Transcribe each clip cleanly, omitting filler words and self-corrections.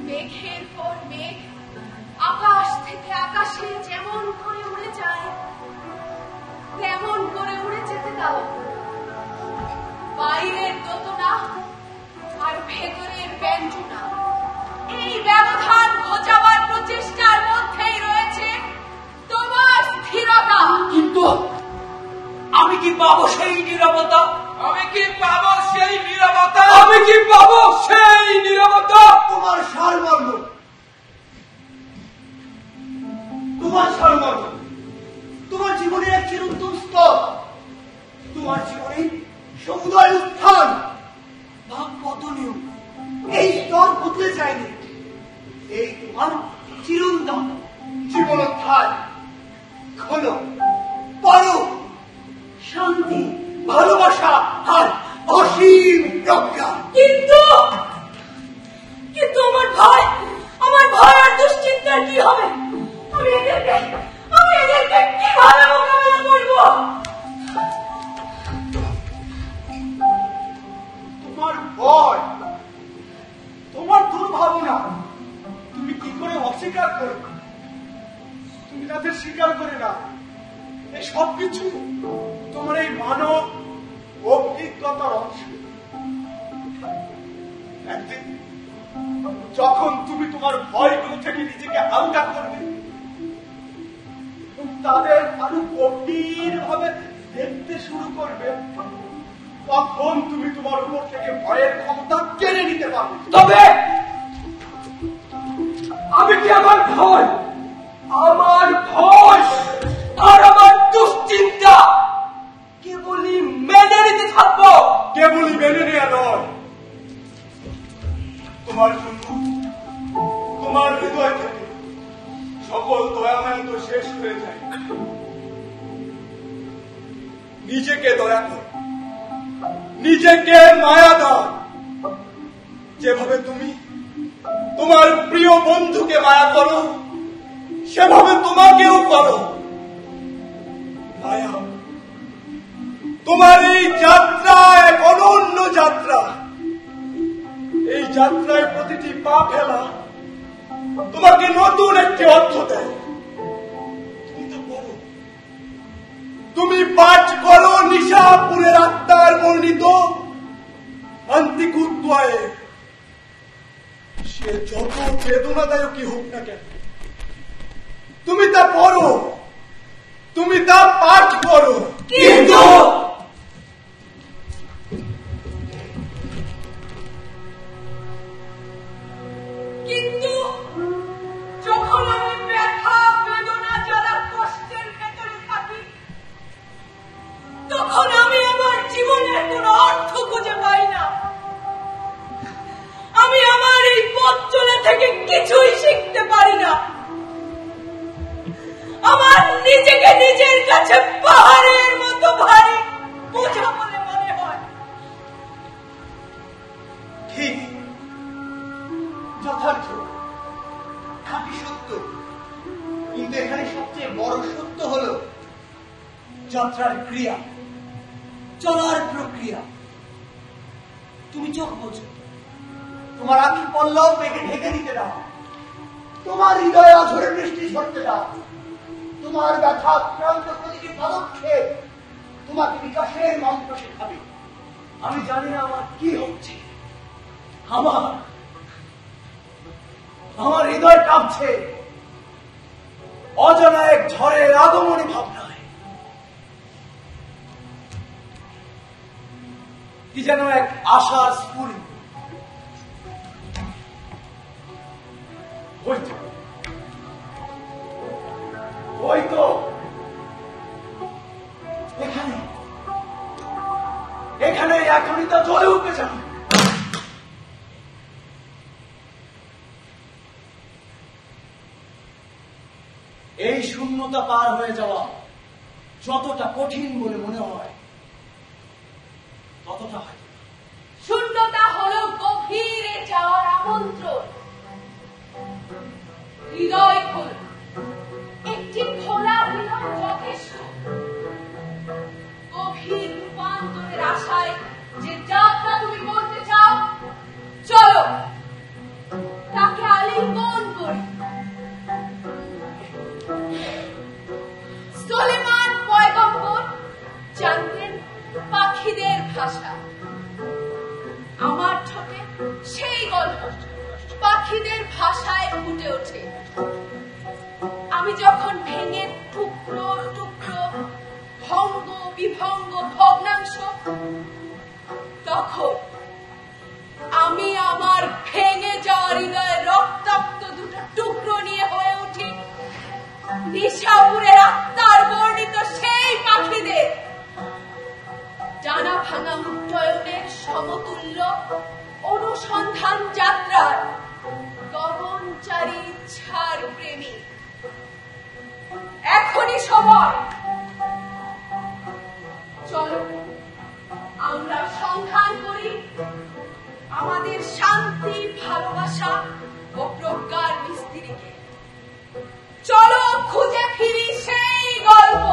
মেঘের পর মেঘ আকাশ থেকে দাও। বাইরের দোতনা আর ভেতরের ব্যঞ্জনা, এই ব্যবধান ঘোচাবার প্রচেষ্টার মধ্যেই রয়েছে তোমার স্থিরতা। কিন্তু আমি কি পাবো সেই নীরবতা? আমি কি পাবো সেই নীরবতা? আমি কি পাবো সেই নীরবতা? তোমার সারমর্ম, তোমার সারমর্ম, তোমার জীবনের এক চিরন্তন স্তর, তোমার জীবনের সমুদয় উত্থান ভাব পতনীয়, এই স্তর বদলে যায়নি। এই তোমার চিরন্তন জীবনোত্থান, খোলো, পড়ো, শান্তি, ভালোবাসা আর অসীম প্রজ্ঞা। কিন্তু আমার ভয় আর দুশ্চিন্তার কি হবে? আমি এদেরকে কিভাবে মোকাবেলা করবো? তোমার ভয়, তোমার দুর্ভাবনা তুমি কি করে অস্বীকার করবে? তুমি তাদের স্বীকার করে না। এই সবকিছু তোমার এই মানব অভিজ্ঞতার অংশ। একদিন যখন তুমি তোমার ভয়গুলো থেকে নিজেকে হালকা করবে এবং তাদের আরো গভীর ভাবে দেখতে শুরু করবে, তখন তুমি তোমার উপর থেকে ভয়ের ক্ষমতা কেড়ে নিতে পারবে। তবে আমি কি আমার ভয় আর আমার দুশ্চিন্তা কেবলই মেনে নিতে থাকবো? কেবলই মেনে নেওয়া নয়, তোমার জন্য তোমার হৃদয় থেকে সকল দয়ামায়িত শেষ হয়ে যায়। নিজেকে দয়া কর, নিজেকে মায়া দাও। যেভাবে তুমি তোমার প্রিয় বন্ধুকে মায়া করো, সেভাবে তোমাকেও করো মায়া। তোমার এই যাত্রা এক অনন্য যাত্রা। এই যাত্রায় প্রতিটি পা ফেলা তোমাকে নতুন একটি অর্থ দেয়। তুমি তা করো, তুমি পাঠ করো নিশাপুরের আত্মার বর্ণিত আন্তিকুদ্বয়ে। সে যত বেদনাদায়কই হোক না কেন, তুমি তা পড়ো, তুমি তা পাঠ করো। কিন্তু যখন আমি ব্যথা, বেদনা, জ্বালা, কষ্টের ভেতরে থাকি, তখন আমি আমার জীবনের কোন অর্থ খুঁজে পাই না। আমি আমার এই পথ চলা থেকে কিছুই শিখতে পারি না। আমার নিজেকে নিজের কাছে পাহাড়ের মতো ভারী বোঝা বলে মনে হয়। ঠিক, যথার্থ, খাঁটি সত্য। কিন্তু এখানে সবচেয়ে বড় সত্য হল যাত্রার ক্রিয়া, চলার প্রক্রিয়া। তুমি চোখ বোঝো, তোমার আখি পল্লব মেঘে ঢেকে দিতে দাও, তোমার হৃদয় আঝরে বৃষ্টি ঝরতে দাও, তোমার ব্যথা আক্রান্ত প্রতিটি পদক্ষেপ তোমাকে বিকাশের মন্ত্র শেখাবে। আমি জানি না আমার কি হচ্ছে, আমার হৃদয় কাঁপছে অজানা এক ঝড়ের আগমনী ভাবনায়। কি যেন এক আশার স্ফুলিঙ্গ। হয়তো এখানে এখনই তা জ্বলে উঠতে যাবে। এই শূন্যতা পার হয়ে যাওয়া যতটা কঠিন বলে মনে হয়, ততটা হয়। শূন্যতা হলো গভীরে যাওয়ার আমন্ত্রণ। হৃদয় খোলা, একটি খোলা হৃদয় যথেষ্ট। গভীর রূপান্তরের আশায় যে যাত্রা তুমি করতে চাও, চলো তাকে আলিঙ্গন করি। সুলেমান পয়গম্বর জানতেন যখন ভেঙে টুকরো টুকরো ভঙ্গ বিভঙ্গ ভগ্নাংশ, তখন আমি আমার ভেঙে যাওয়া হৃদয়ের রক্তাক্ত দুটো টুকরো নিয়ে হয়ে উঠি নিশাপুরের আত্মার বর্ণিত সেই পাখিদের ডানা ভাঙা উড্ডয়নের সমতুল্য অনুসন্ধান যাত্রার গগনচারী ইচ্ছার প্রেমী। এখনই সময়, চলো আমরা সন্ধান করি আমাদের শান্তি, ভালোবাসা ও প্রজ্ঞার মিস্ত্রিকে। চলো খুঁজে ফিরি সেই গল্প।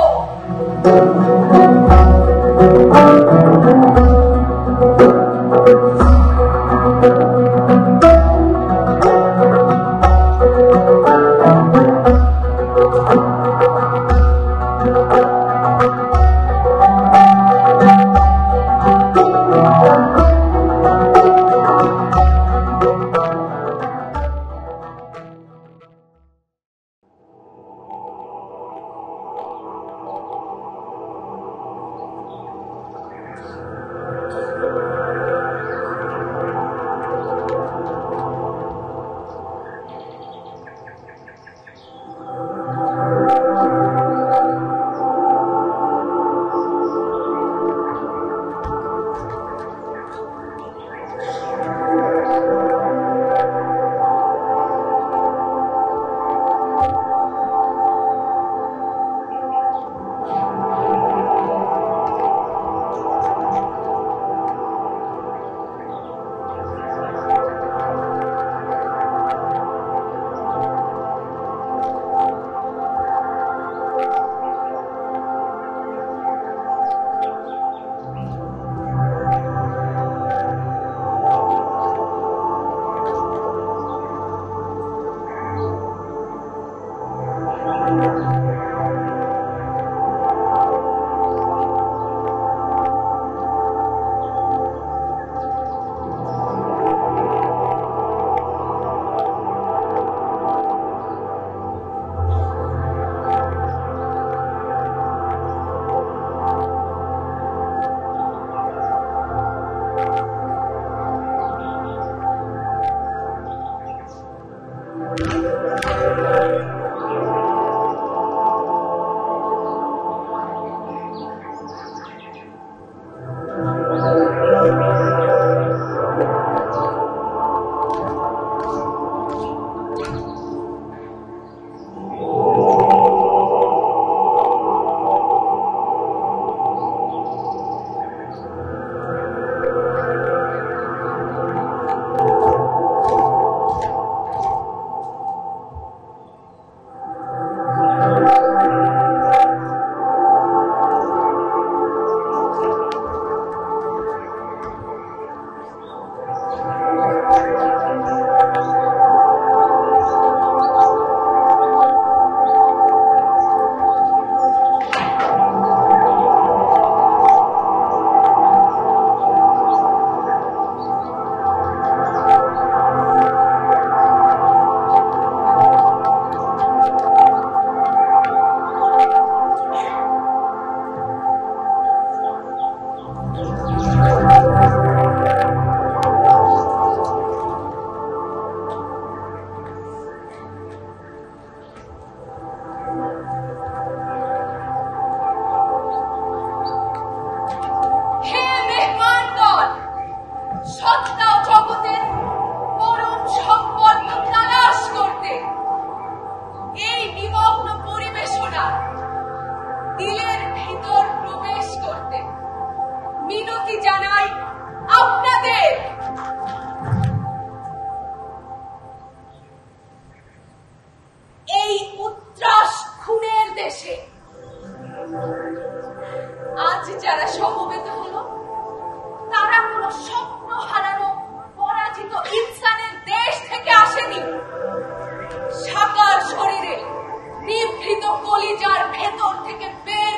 কলিজার ভেতর থেকে বের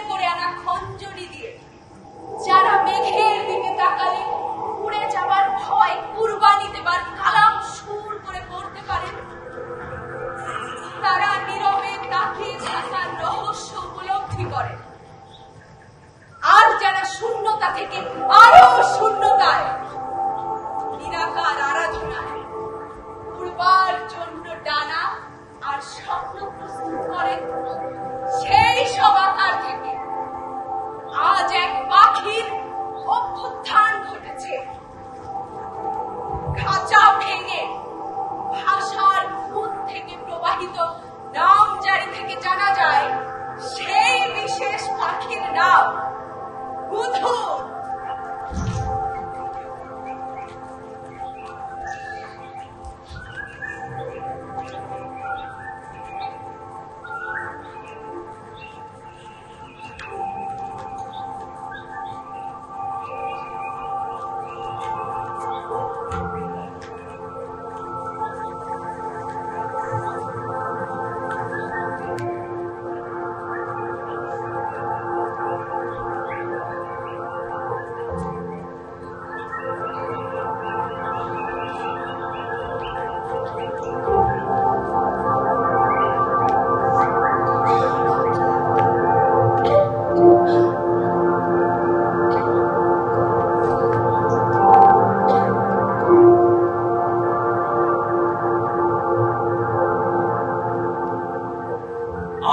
থেকে আরো শূন্যতায়, নিরাকার আরাধনায় উড়বার জন্য ডানা আর স্বপ্ন প্রস্তুত করে, সেই সব আকার থেকে আজ এক পাখির অভ্যুত্থান ঘটেছে। খাঁচা ভেঙে ভাষার মুখ থেকে প্রবাহিত নাম জারি থেকে জানা যায় সেই বিশেষ পাখির নাম বুধুর।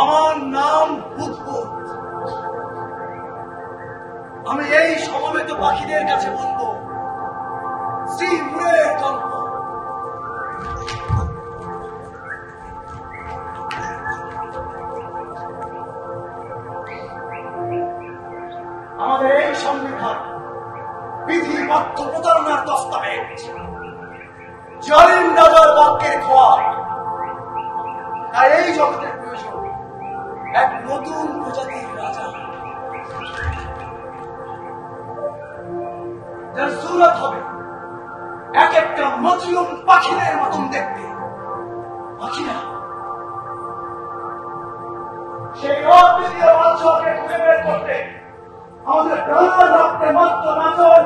আমার নাম বুধবুধ। আমি এই সমবেত পাখিদের কাছে বলবো শ্রীপুরের গল্প। আমাদের এই সংবিধান বিধিবদ্ধ প্রতারণার দস্তাবেজ, জালিম রাজার বাক্যের খোয়া। তাই এই জগতের প্রয়োজন এক নতুন প্রজাতির রাজা, যার সুরত হবে এক একটা মজলুম পাখিদের মতন দেখতে। পাখিরা সেই অদ্বিতীয় বাদশাহকে খুঁজে বের করতে আমাদের ডানা রাখতে মাত্র নাচন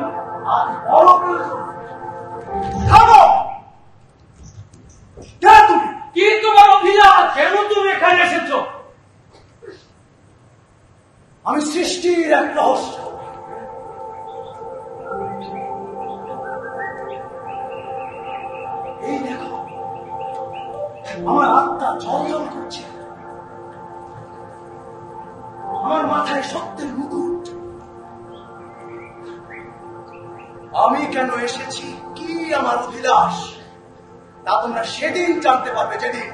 আর বড় প্রয়োজন। থামো! কে তুমি? কি তোমার অভিলাষ? কেন তুমি এখানে এসেছো? আমি সৃষ্টির এক রহস্য। এই দেখো, আমার আত্মা ঝলঝল করছে। আমার মাথায় সত্যের মুকুট। আমি কেন এসেছি, কি আমার অভিলাষ, তা তোমরা সেদিন জানতে পারবে, যেদিন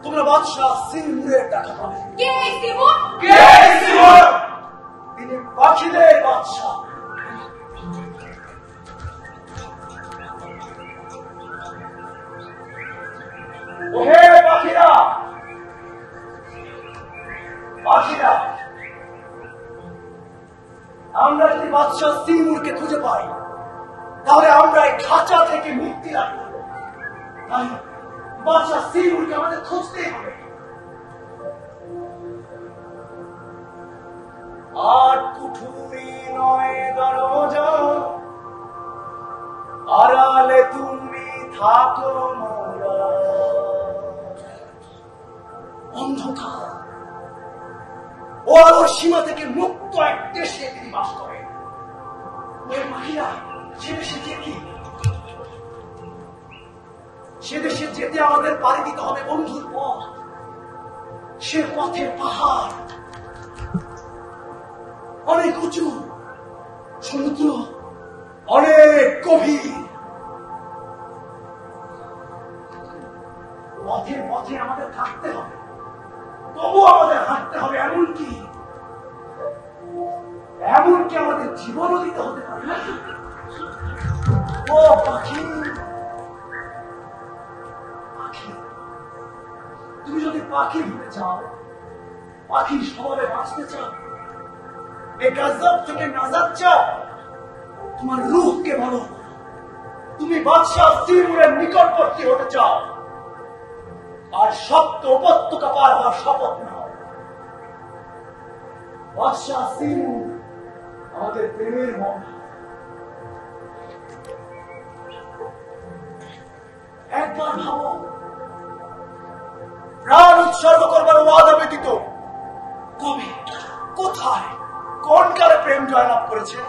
তোমরা বাদশাহ সিমুরের দেখা পাবে। কে সিমুর? কে সিমুর? তিনি পাখিদের বাদশাহ। ওহে পাখিরা, পাখিরা, আমরা যদি বাদশাহ সিমুরকে খুঁজে পাই, তাহলে আমরা এই খাঁচা থেকে মুক্তি লাভ করব। তাই বাদশাহ সিমুরকে আমাদের খুঁজতেই হবে। আট কুঠুরি নয় দরজা, আড়ালে তুমি থাকো মোরা। অন্ধকার ও আলোর সীমা থেকে মুক্ত এক দেশে তিনি বাস করেন। ওই পাখিরা সে দেশে যেতে, সে দেশে যেতে আমাদের পাড়ি দিতে হবে বন্ধুর পথ। সে পথে পাহাড় অনেক উঁচু, সমুদ্র অনেক গভীর। পথে পথে আমাদের থাকতে হবে, তবু আমাদের হাঁটতে হবে। এমনকি আমাদের জীবনও দিতে হতে পারে। ও পাখি, পাখি, তুমি যদি পাখি ভুলে যাও, পাখি স্বভাবে বাঁচতে চাও, এই গজব থেকে নাজাত চাও, তোমার রূহকে বলো তুমি বাদশাহ সিমুরের নিকটবর্তী হতে চাও, আর সপ্ত উপত্যকা পার হওয়ার শপথ নাও। বাদশাহ সিমুর আমাদের প্রেমের মন। একবার ভাবো, প্রাণ উৎসর্গ করবার ওয়াদা ব্যতীত কবে, কোথায়, কোন কালে প্রেম জয়লাভ করেছে?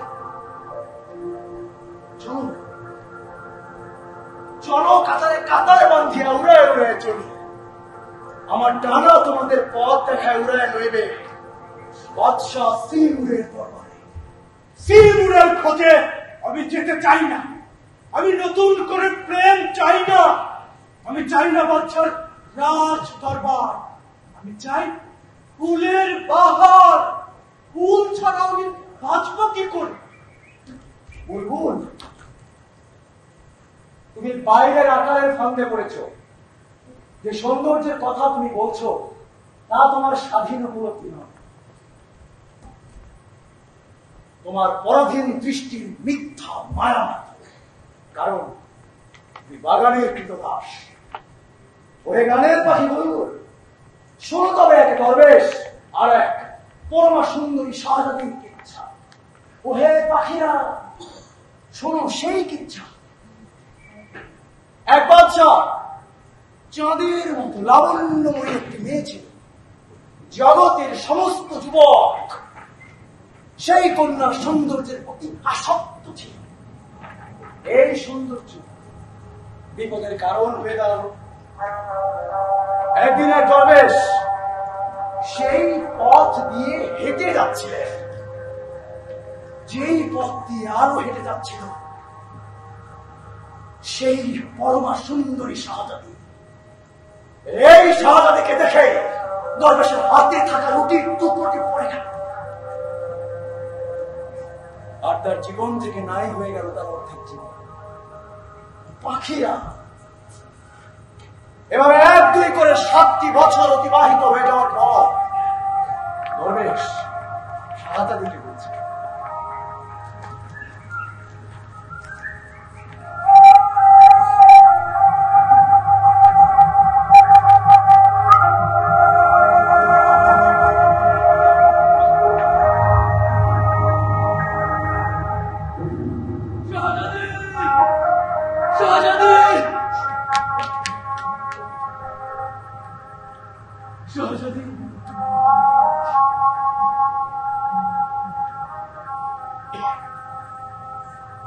চলো কাতারে কাতার বান্ধিয়া উড়ায় উড়ায় চলি। আমার ডানা তোমাদের পথ দেখায় উড়ায় লইবে বাদশাহ সিমুরের দরবারে। সিমুরের খোঁজে আমি যেতে চাই না। আমি নতুন করে প্রেম চাই না। আমি চাই না বাদশার রাজ দরবার। আমি চাই ফুলের বাহার। ফুল ছাড়া আমি বাঁচবো কি করে? বুলবুল, তুমি বাইরের আকারের ফান্দে পড়েছ। যে সৌন্দর্যের কথা তুমি বলছো তা তোমার স্বাধীন উপলব্ধি নয়। তোমার পরাধীন দৃষ্টির মিথ্যা মায়া মাত্র। কারণ তুমি বাগানের কৃতদাস। ওরে গানের পাখি বুলবুল, শোনো তবে এক দরবেশ আর এক পরমা সুন্দরী শাহজাদির কিচ্ছা। ওহে পাখিরা, শোনো সেই কিচ্ছা। এক বাদশাহ চাঁদের মতো লাবণ্যময়ী একটি মেয়ে ছিল। জগতের সমস্ত যুবক সেই কন্যার সৌন্দর্যের প্রতি আসক্ত ছিল। এই সৌন্দর্য বিপদের কারণ হয়ে দাঁড়ালো। একদিন এক দরবেশ সেই পথ দিয়ে হেঁটে যাচ্ছিলেন। যেই পথ দিয়ে আরো হেঁটে যাচ্ছিল সেই পরমা সুন্দরী শাহজাদি। এই শাহজাদিকে দেখে দরবেশের হাতে থাকা রুটির টুকরোটি পড়ে গেল, আর তার জীবন থেকে নাই হয়ে গেল তার অর্ধেক জীবন। পাখিরা এভাবে এক দুই করে 7টি বছর অতিবাহিত হয়ে যাওয়ার পর দরবেশ শাহজাদিকে বলছে,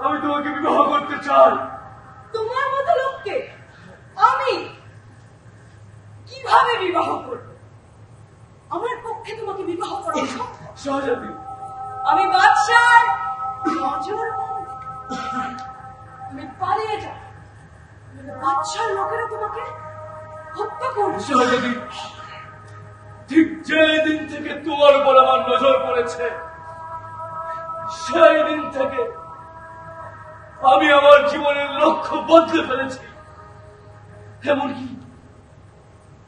আমি তোমাকে বিবাহ করতে চাই। তোমার মতো লোককে আমি কিভাবে বিবাহ করব? আমার পক্ষে তোমাকে বিবাহ করা সম্ভব। শাহজাদি, আমি বাদশার নজর তুমি পালিয়ে যাও, বাদশার লোকেরা তোমাকে হত্যা করবে। শাহজাদি, ঠিক যেদিন থেকে তোমার উপর আমার নজর পড়েছে সেই দিন থেকে আমি আমার জীবনের লক্ষ্য বদলে ফেলেছি। এমনকি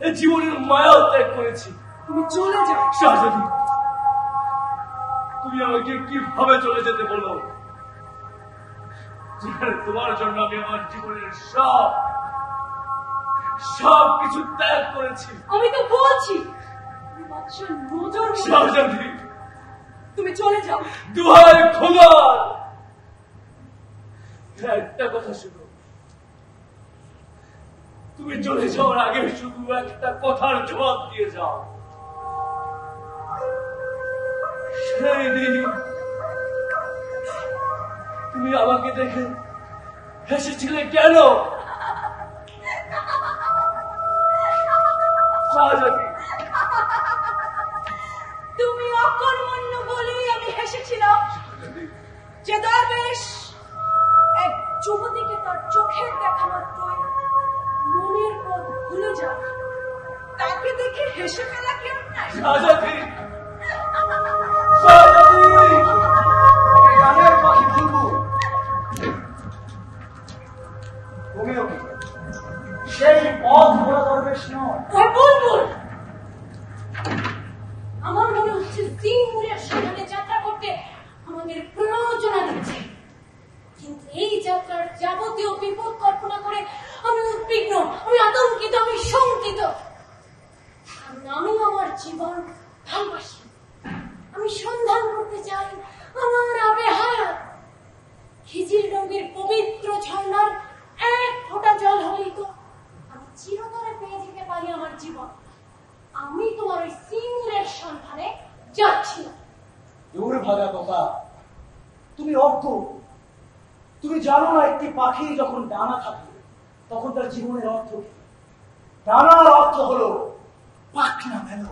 এই জীবনের মায়াও ত্যাগ করেছি। তুমি চলে যাও। শাহজাদি, তুমি আমাকে কিভাবে চলে যেতে বলো, যেখানে তোমার জন্য আমি আমার জীবনের সব কিছু ত্যাগ করেছি। আমি তো বলছি তুমি বাদশার নজর। শাহজাদি, তুমি চলে যাও। দুহাই খোদার একটা কথা শুনো, তুমি চলে যাওয়ার আগে শুধু একটা কথার জবাব দিয়ে যাও। সেই দিন তুমি আমাকে দেখে হেসেছিলে কেন? শাহজাদি, তুমি অকর্মণ্য বলেই আমি হেসেছিলাম। যে দরবেশ এক যুবতীকে তার চোখের দেখা মাত্রই মনের পথ ভুলে যায়, তাকে দেখে হেসে ফেলা কি অন্যায়? শাহজাদি, গানের পাখি বুলবুল, তুমিও কি সেই পথ ভরা দরবেশ নয়? ওই বুলবুল, আমার মনে হচ্ছে সিংহুরের সন্ধানে যাত্রা করতে আমাদের প্রণোদনা দিচ্ছে, কিন্তু এই যাত্রার যাবতীয় বিপদ কল্পনা করে আমি উদ্বিগ্ন, আমি আতঙ্কিত, আমি শঙ্কিত। কারণ আমি আমার জীবন ভালোবাসি। আমি সন্ধান করতে চাই আমার আবেহায়া। খিজির রঙের পবিত্র ঝর্ণার এক ফোঁটা জল হলেই তো আমি চিরতরে পেয়ে যেতে পারি আমার জীবন। আমি তোমার ওই সিংহের সন্ধানে যাচ্ছি না। দূর ভাগা কথা, তুমি অজ্ঞ। তুমি জানো না একটি পাখি যখন ডানা থাকে তখন তার জীবনের অর্থ কি? ডানার অর্থ হলো পাখনা মেলো।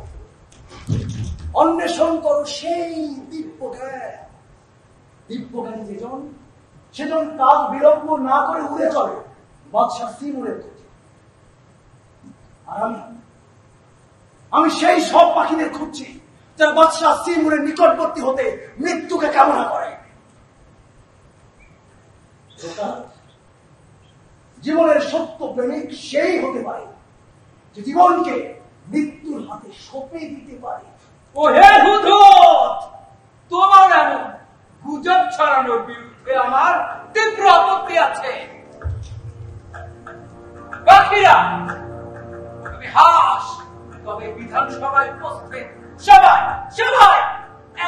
অন্বেষণ করো সেই দিব্যজ্ঞান। দিব্যজ্ঞানী যেজন, সেজন কাল বিলম্ব না করে উড়ে চলে বাদশাহ সিমুরের খোঁজে। আর আমি সেই সব পাখিদের খুঁজছি যারা বাদশাহ সিমুরের নিকটবর্তী হতে মৃত্যুকে কামনা করে। জীবনের সত্য প্রেমিক সেই হতে পারে যে জীবনকে মৃত্যুর হাতে সঁপে দিতে পারে। ও হে হুদুদ, তোমার এমন গুজব ছড়ানোর বিরুদ্ধে আমার তীব্র আপত্তি আছে। বাকিরা তুমি হাস, তবে বিধানসভায় উপস্থিত সবাই সবাই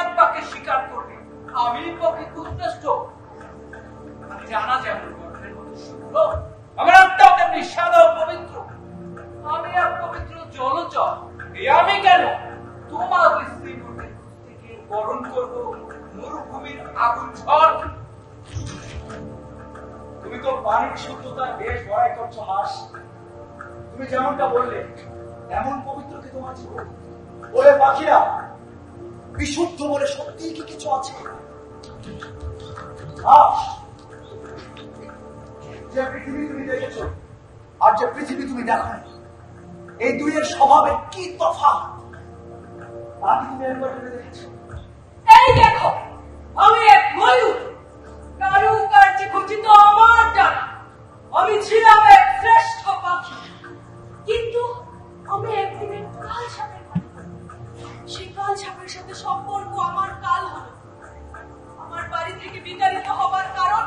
এক বাক্যে স্বীকার করবে আমি প্রকৃত উদ্দেশ্য। আমি জানা যেমন গর্ভের মতো শুভ্র, আমার আত্মা তেমনি সাদা ও পবিত্র। আমি এক পবিত্র জলচর। আমি কেন তোমার স্ত্রীগুলোকে থেকে বরণ করবো মরুভূমির আগুন ঝড়? তুমি তো পানির শুদ্ধতার বেশ বড়াই করছো হাস। তুমি যেমনটা বললে এমন পবিত্রকে তোমার জীবন। ওরে পাখিরা, বিশুদ্ধ বলে সত্যি কি কিছু আছে? হাস, যে পৃথিবী তুমি দেখেছো আর যে পৃথিবী তুমি দেখো, এই দুইয়ের স্বভাবে কি তফাৎ তা কি তুমি একবার ভেবে দেখেছো? এই দেখো, আমি এক ময়ূর, কারুকার্যে খচিত আমার ডানা। আমি ছিলাম এক শ্রেষ্ঠ পাখি, কিন্তু আমি একদিনের কাল সাপের পাখি। সেই কাল সাপের সাথে সম্পর্ক আমার কাল হলো। আমার বাড়ি থেকে বিতাড়িত হবার কারণ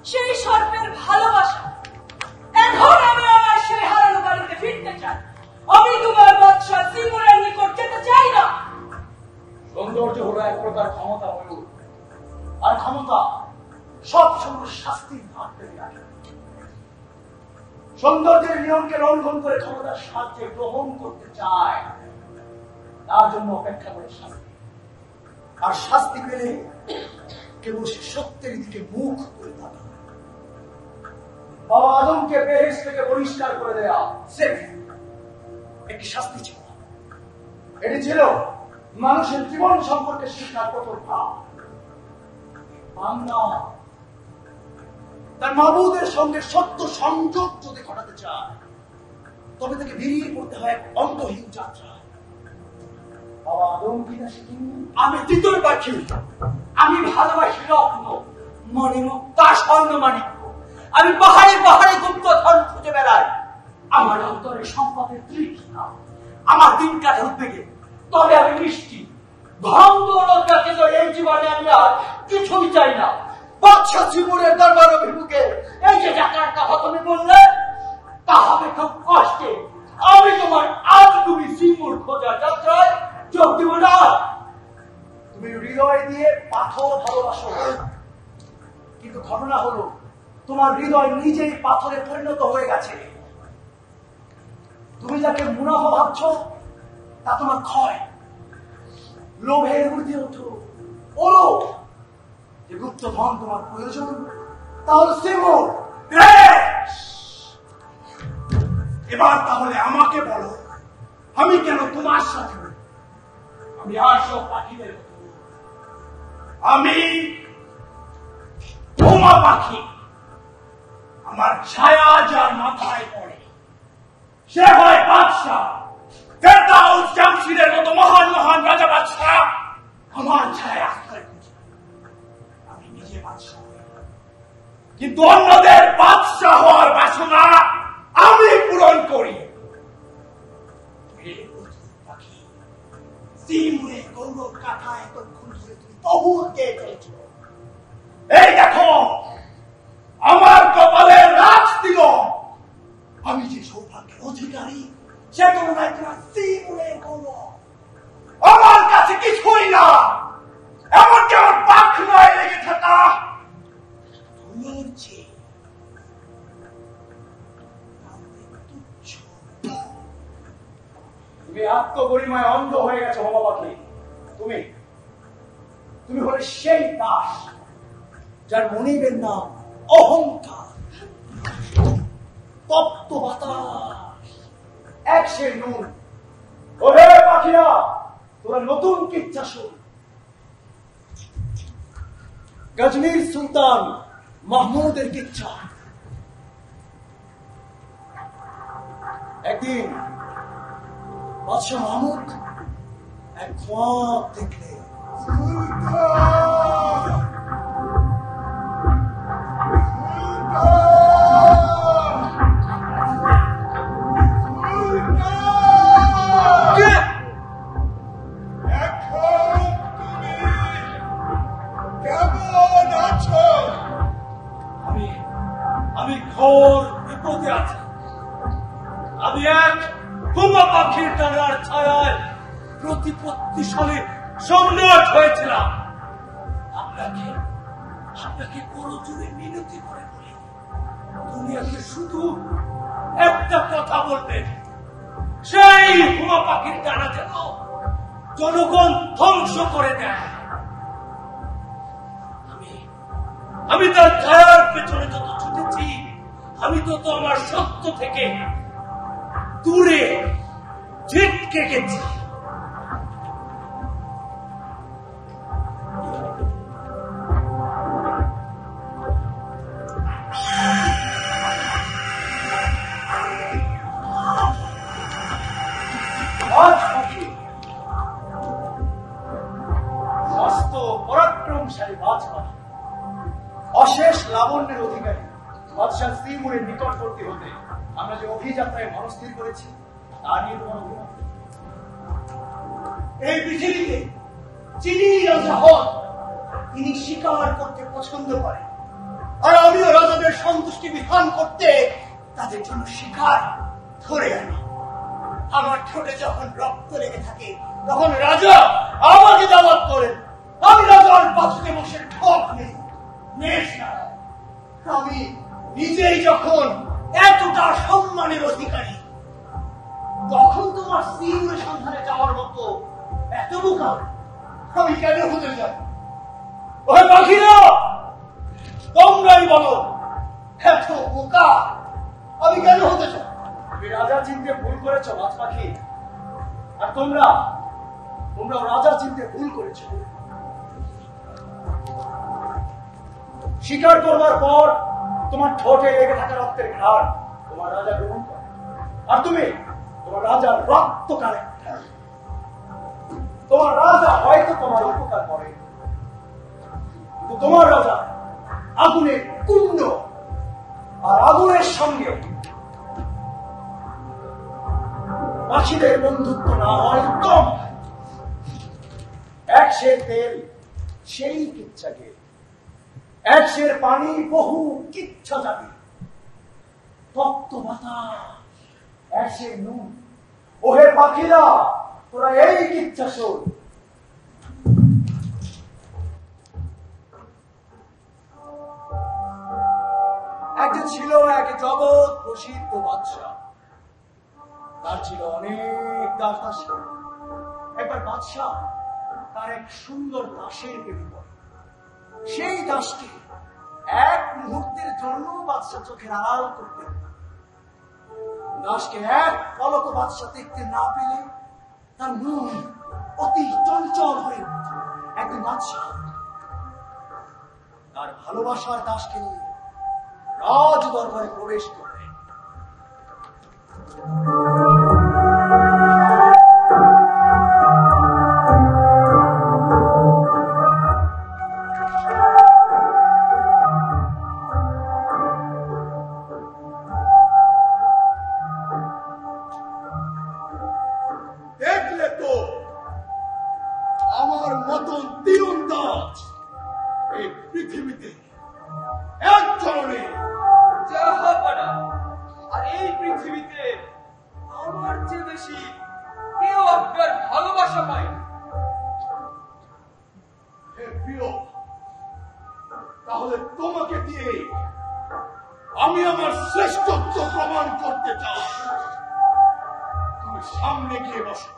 সেই সর্পের ভালোবাসা। এখন আমি আমার সেই হারানো বাড়িতে ফিরতে চাই। আমি তোমার বাদশাহ সিমুরের নিকট যেতে চাই না। সৌন্দর্য হলো এক প্রকার ক্ষমতা ময়ূর, আর ক্ষমতা সবসময় শাস্তির ভাগ পেয়ে রাখে। সৌন্দর্যের নিয়মকে লঙ্ঘন করে ক্ষমতার সাহায্যে গ্রহণ করতে চায়, তার জন্য অপেক্ষা করে শাস্তি। আর শাস্তি পেলে কেবল সে সত্যের দিকে মুখ করে থাকে। বাবা আদমকে বেহেশত থেকে বহিষ্কার করে দেয়া একটি শাস্তি ছিল। এটি ছিল মানুষের জীবন সম্পর্কে শিক্ষার প্রথম ভাব। বান্দা তার মাবুদের সঙ্গে সত্য সংযোগ যদি ঘটাতে চায়, তবে তাকে বেরিয়ে পড়তে হয় এক অন্তহীন যাত্রা। বাবা আদম কিনা শিখিনি। আমি দ্বিতীয় পাখি, আমি ভালোবাসি রত্ন মণিমুক্তা স্বর্ণ মাণিক্য। আমি পাহাড়ে পাহাড়ে গুপ্ত ধন খুঁজে বেড়াই। আমার অন্তরে সম্পদের তৃষ্ণা, আমার দিন কাটে উদ্বেগে। তবে আমি মিষ্টি ধন দৌলত ব্যতীত এই জীবনে আমি আর কিছুই চাই না। বাদশাহ সিমুরের দরবার অভিমুখে এই যে যাত্রার কথা তুমি বললে, তা হবে খুব কষ্টে। আমি তোমার আজ তুমি সিমুর খোঁজার যাত্রায় যোগ দিব না। তুমি হৃদয় দিয়ে পাথর ভালোবাসো, কিন্তু ঘটনা হলো তোমার হৃদয় নিজেই পাথরে পরিণত হয়ে গেছে। তুমি যাকে মুনাফা ভাবছ তা তোমার ক্ষয়। লোভের ঊর্ধ্বে ওঠো, ওলো যে গুপ্ত ধন তোমার প্রয়োজন, তাহলে সিমুর। এবার তাহলে আমাকে বলো, আমি কেন তোমার সাথে? আমি আর সব পাখিদের, আমি বোমা পাখি। আমার ছায়া যার মাথায় পড়ে সে হয় বাদশাহ। ফেরদাউস জামশিদের মতো মহান মহান রাজা বাদশাহ আমার ছায়া আশ্রয় খুঁজে। আমি নিজে বাদশাহ, কিন্তু অন্যদের বাদশাহ হওয়ার বাসনা আমি পূরণ করি। পাখি সিমুরে গৌরব কাঠা এতক্ষণ ধরে তুমি তবু কে চলেছ। এই দেখো আমার কপালে রাজ দিল। আমি যে সৌভাগ্যের অধিকারী সে তুলনায় তোমার সিমুরে গৌরব আমার কাছে কিছুই না। এমনকি আমার পাখনায় লেগে থাকা ধুলোর চেয়ে তুমি আত্মগরিমায় অন্ধ হয়ে গেছো বাবা পাখি। তুমি হলে সেই দাস যার মনিবের নাম অহংকার। তপ্ত বাতাস, এক সের নুন। ওরে পাখিরা, তোরা নতুন কিচ্ছা শোন। গজনীর সুলতান মাহমুদের কিচ্ছা। একদিন বাদশাহ মাহমুদ এক খ্বাব দেখলেন। আমি ঘোর বিপদে আছি। আমি এক হুমা পাখির ডানার ছায়ায় প্রতিপত্তিশালী সম্রাট হয়েছিলাম। আপনাকে করজোড়ে মিনতি করে বলি, দুনিয়াকে শুধু একটা কথা বলবেন, সেই হুমা পাখির ডানা যেন জনগণ ধ্বংস করে দেয়। আমি তার ছায়ার পেছনে যত ছুটেছি, আমি তত আমার সত্য থেকে দূরে ছিটকে গেছি। মস্ত পরাক্রমশালী বাজ পাখি, অশেষ লাবণ্যের অধিকারী বাদশাহ সিমুরের নিকটবর্তী হতে আমরা যে অভিযাত্রায় মনস্থির করেছি তা নিয়ে তোমার অভিমত। এই পৃথিবীতে যিনি রাজা হন, তিনি শিকার করতে পছন্দ করেন, আর আমিও রাজাদের সন্তুষ্টি বিধান করতে তাদের জন্য শিকার ধরে আনি। আমার ঠোঁটে যখন রক্ত লেগে থাকে, তখন রাজা আমাকে দাওয়াত করেন। আমি রাজার পাশে বসে ঠোক নেই। আমি নিজেই যখন এতটা সম্মানের অধিকারী, তখন তোমার সিমুরের সন্ধানে যাওয়ার মতো এত বোকা আমি কেন হতে চাই? ওই পাখিরা, তোমরাই বলো, এত বোকা আমি কেন হতে চাই? তুমি রাজা চিনতে ভুল করেছ বাজ পাখি, আর তোমরা রাজা চিনতে ভুল করেছ। স্বীকার করবার পর তোমার ঠোঁটে লেগে থাকা রক্তের ঘ্রাণ তোমার রাজা গ্রহণ করে, আর তুমি তোমার রাজার রক্ত কানে। তোমার রাজা হয়তো তোমার উপকার করে, কিন্তু তোমার রাজা আগুনের কুণ্ড, আর আগুনের সঙ্গে পাখিদের বন্ধুত্ব না হয় উত্তম। এক সের তেল সেই কিচ্ছাকে, এক সের পানি বহু কিচ্ছা যাবে। তপ্ত বাতাস, এক সের নুন। ওহে পাখিরা, তোরা এই কিচ্ছা শোন। একজন ছিল এক জগৎ প্রসিদ্ধ বাদশাহ। তার ছিল অনেক দাস। একবার বাদশাহ তার এক সুন্দর দাসের প্রেমে পড়ে। সেই দাসকে এক মুহূর্তের জন্য বাদশাহ চোখের আড়াল করতে, দাসকে এক পলক বাদশাহ দেখতে না পেলে তার মন অতি চঞ্চল হয়ে উঠত। একদিন বাদশাহ তার ভালোবাসার দাসকে নিয়ে রাজ দরবারে প্রবেশ করলেন। দেখলে তো আমার মতন তীরন্দাজ এই পৃথিবীতে একজন নেই। আর এই পৃথিবীতে আমার চেয়ে বেশি কেউ আপনার ভালোবাসা পায়। হে প্রিয়, তাহলে তোমাকে দিয়ে আমি আমার শ্রেষ্ঠত্ব প্রমাণ করতে চাই। তুমি সামনে গিয়ে বসো।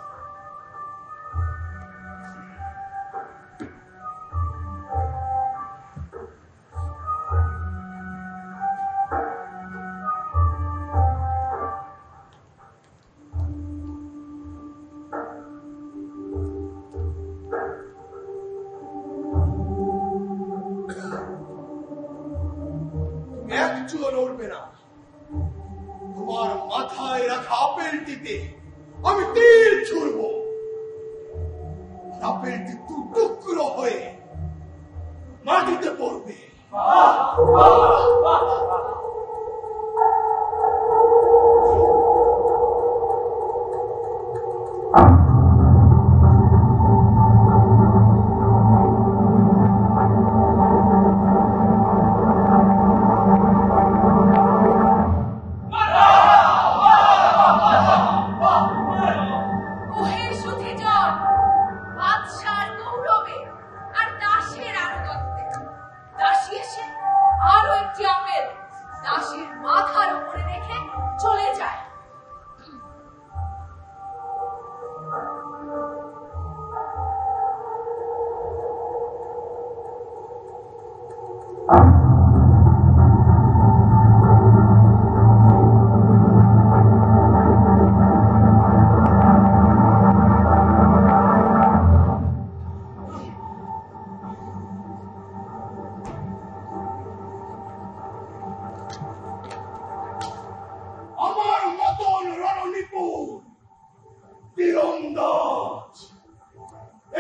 চুলো নড়বে না। তোমার মাথায় রাখা আপেলটিতে আমি তীর ছুড়ব। আপেলটি টুকরো হয়ে মাটিতে পড়বে।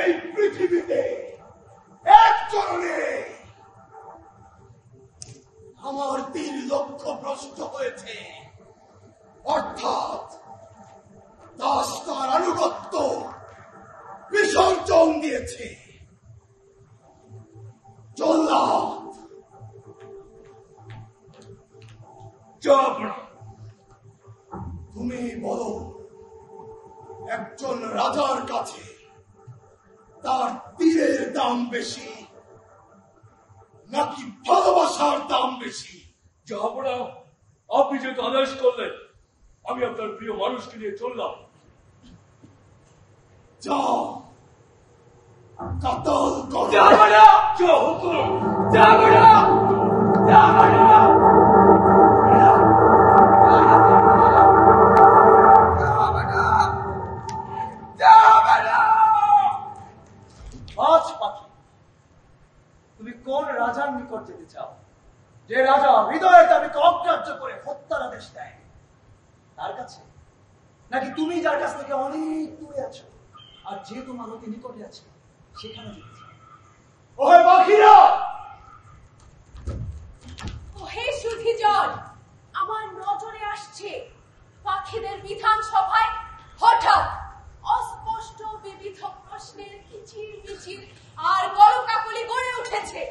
এই পৃথিবীতে একজন নেই। আমার তীর লক্ষ্য ভ্রষ্ট হয়েছে, অর্থাৎ দাস তার আনুগত্য বিসর্জন দিয়েছে। জল্লাদ, তুমি বলো, একজন রাজার কাছে তার তীরের দাম বেশি নাকি ভালোবাসার দাম বেশি? জাহাপনা, আপনি যেহেতু আদেশ করলেন, আমি আপনার প্রিয় মানুষকে নিয়ে চললাম। যাও, কাতল করো। জাহাপনা, হুকুম। জাহাপনা, জাহাপনা। আজ পাখি, তুমি কোন রাজার নিকট যেতে চাও, যে রাজা হৃদয়ের দাবিকে অগ্রাহ্য করে হত্যার আদেশ দেয় তার কাছে, নাকি তুমি যার কাছ থেকে অনেক দূরে আছো আর যে তোমার অতি নিকটে আছে সেখানে যেতে চাও? ওহে পাখিরা, ওহে সুধীজন, আমার নজরে আসছে পাখিদের বিধানসভায় হঠাৎ অস্পষ্ট বিবিধ প্রশ্নের কিচির মিচির আর গলকাকলি গড়ে উঠেছে।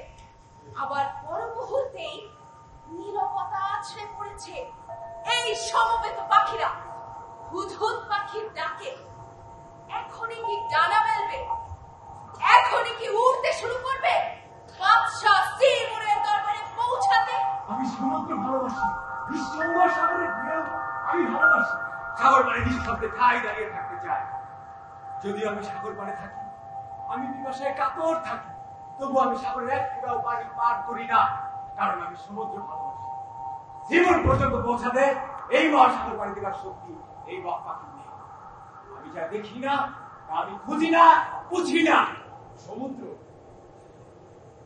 আবার পর মুহূর্তেই নীরবতা আছড়ে পড়েছে এই সমবেত পাখিরা। হুদহুদ পাখির ডাকে এখনই কি ডানা মেলবে? এখনই কি উড়তে শুরু করবে বাদশাহ সিমুরের দরবারে পৌঁছাতে? আমি সমুদ্র ভালোবাসি, নিঃসঙ্গ সাগরের ঢেউ আমি ভালোবাসি। সাগর পাড়ে নিঃশব্দে ঠাই দাঁড়িয়ে থাকতে চাই। যদি আমি সাগর পাড়ে থাকি, আমি পিপাসায় কাতর থাকি, তবু আমি সাগরের এক ফোঁটাও পানি পার করি না, কারণ আমি সমুদ্র ভালোবাসি। জীবন পর্যন্ত পৌঁছাতে এই মহাসাগর পাড়ি দেওয়ার শক্তি এই বক পাখির নেই। আমি যা দেখি না, তা আমি খুঁজি না, বুঝি না। সমুদ্র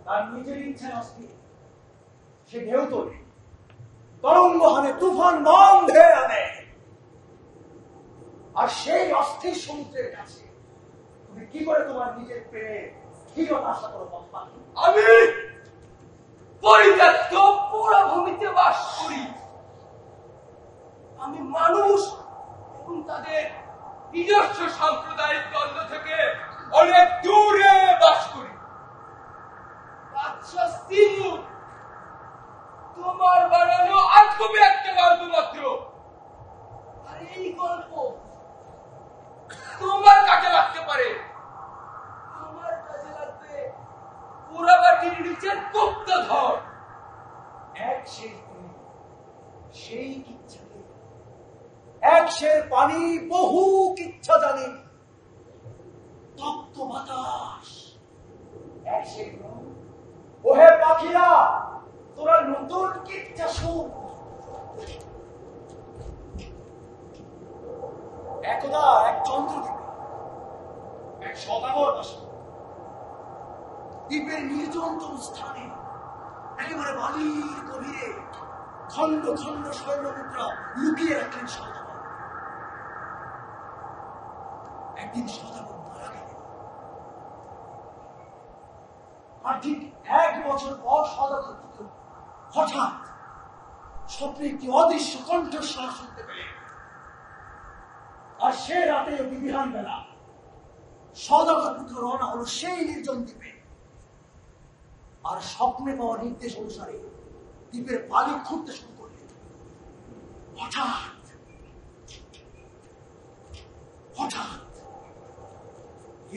তার নিজের ইচ্ছায় অস্থির, সে ঢেউ তোলে, তরঙ্গ হানে, তুফান বন্ধে আনে। আর সেই অস্থির সমুদ্রের কাছে তুমি কি করে তোমার নিজের প্রেমে স্থিরতা আশা করো? পাখি, আমি পরিত্যক্ত পুরভূমিতে বাস করি। আমি মানুষ এবং তাদের নিজস্ব সাম্প্রদায়িক দ্বন্দ্ব থেকে অনেক দূরে বাস করি। বাদশাহ সিমুর তোমার বানানো আজগুবি একটা গল্প মাত্র, আর এই গল্প তোমার কাছে লাগতে পারে, আমার কাছে লাগবে পোড়াবাটির নিচের গুপ্তধন। এক সেই তুমি, সেই কিচ্ছাকে, এক সের পানি, বহু কিচ্ছা জানি, তপ্ত বাতাস, এক সেই রং। ওহে পাখিরা, তোরা নতুন কিচ্ছা শুন। একদা এক চন্দ্রদ্বীপে এক সদাগর বাস করত। দ্বীপের নির্জনতম স্থানে, একেবারে বালির গভীরে খন্ড খন্ড স্বর্ণ মুদ্রা লুকিয়ে রাখলেন সদাগর। একদিন সদাগর মারা গেলেন, আর ঠিক 1 বছর পর সদাগর হঠাৎ স্বপ্নে একটি অদৃশ্য কণ্ঠস্বর শুনতে পেলেন। আর সে রাতে বিবিধান বেলা সদাগর পুত্র রওনা হলো সেই নির্জন দ্বীপে। আর স্বপ্নে পাওয়া নির্দেশ অনুসারে দ্বীপের বালি খুঁড়তে শুরু করলেন। হঠাৎ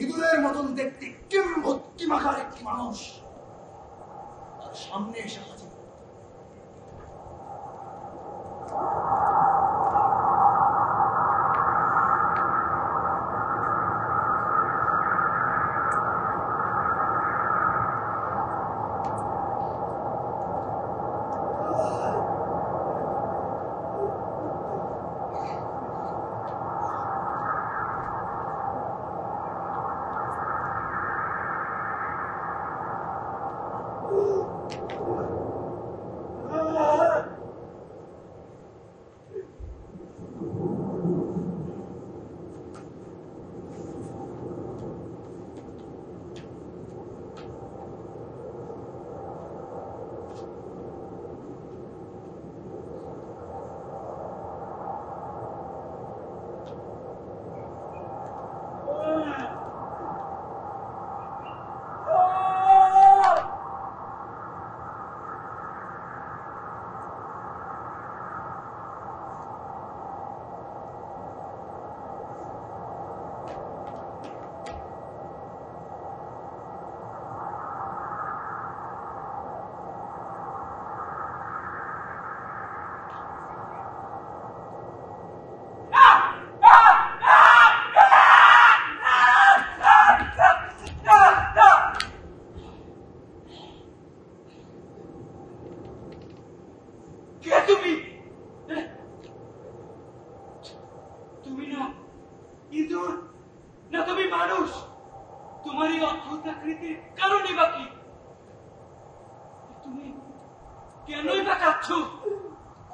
ইঁদুরের মতন দেখতে কিংভক্তিমাকার একটি মানুষ তার সামনে এসে হাজির।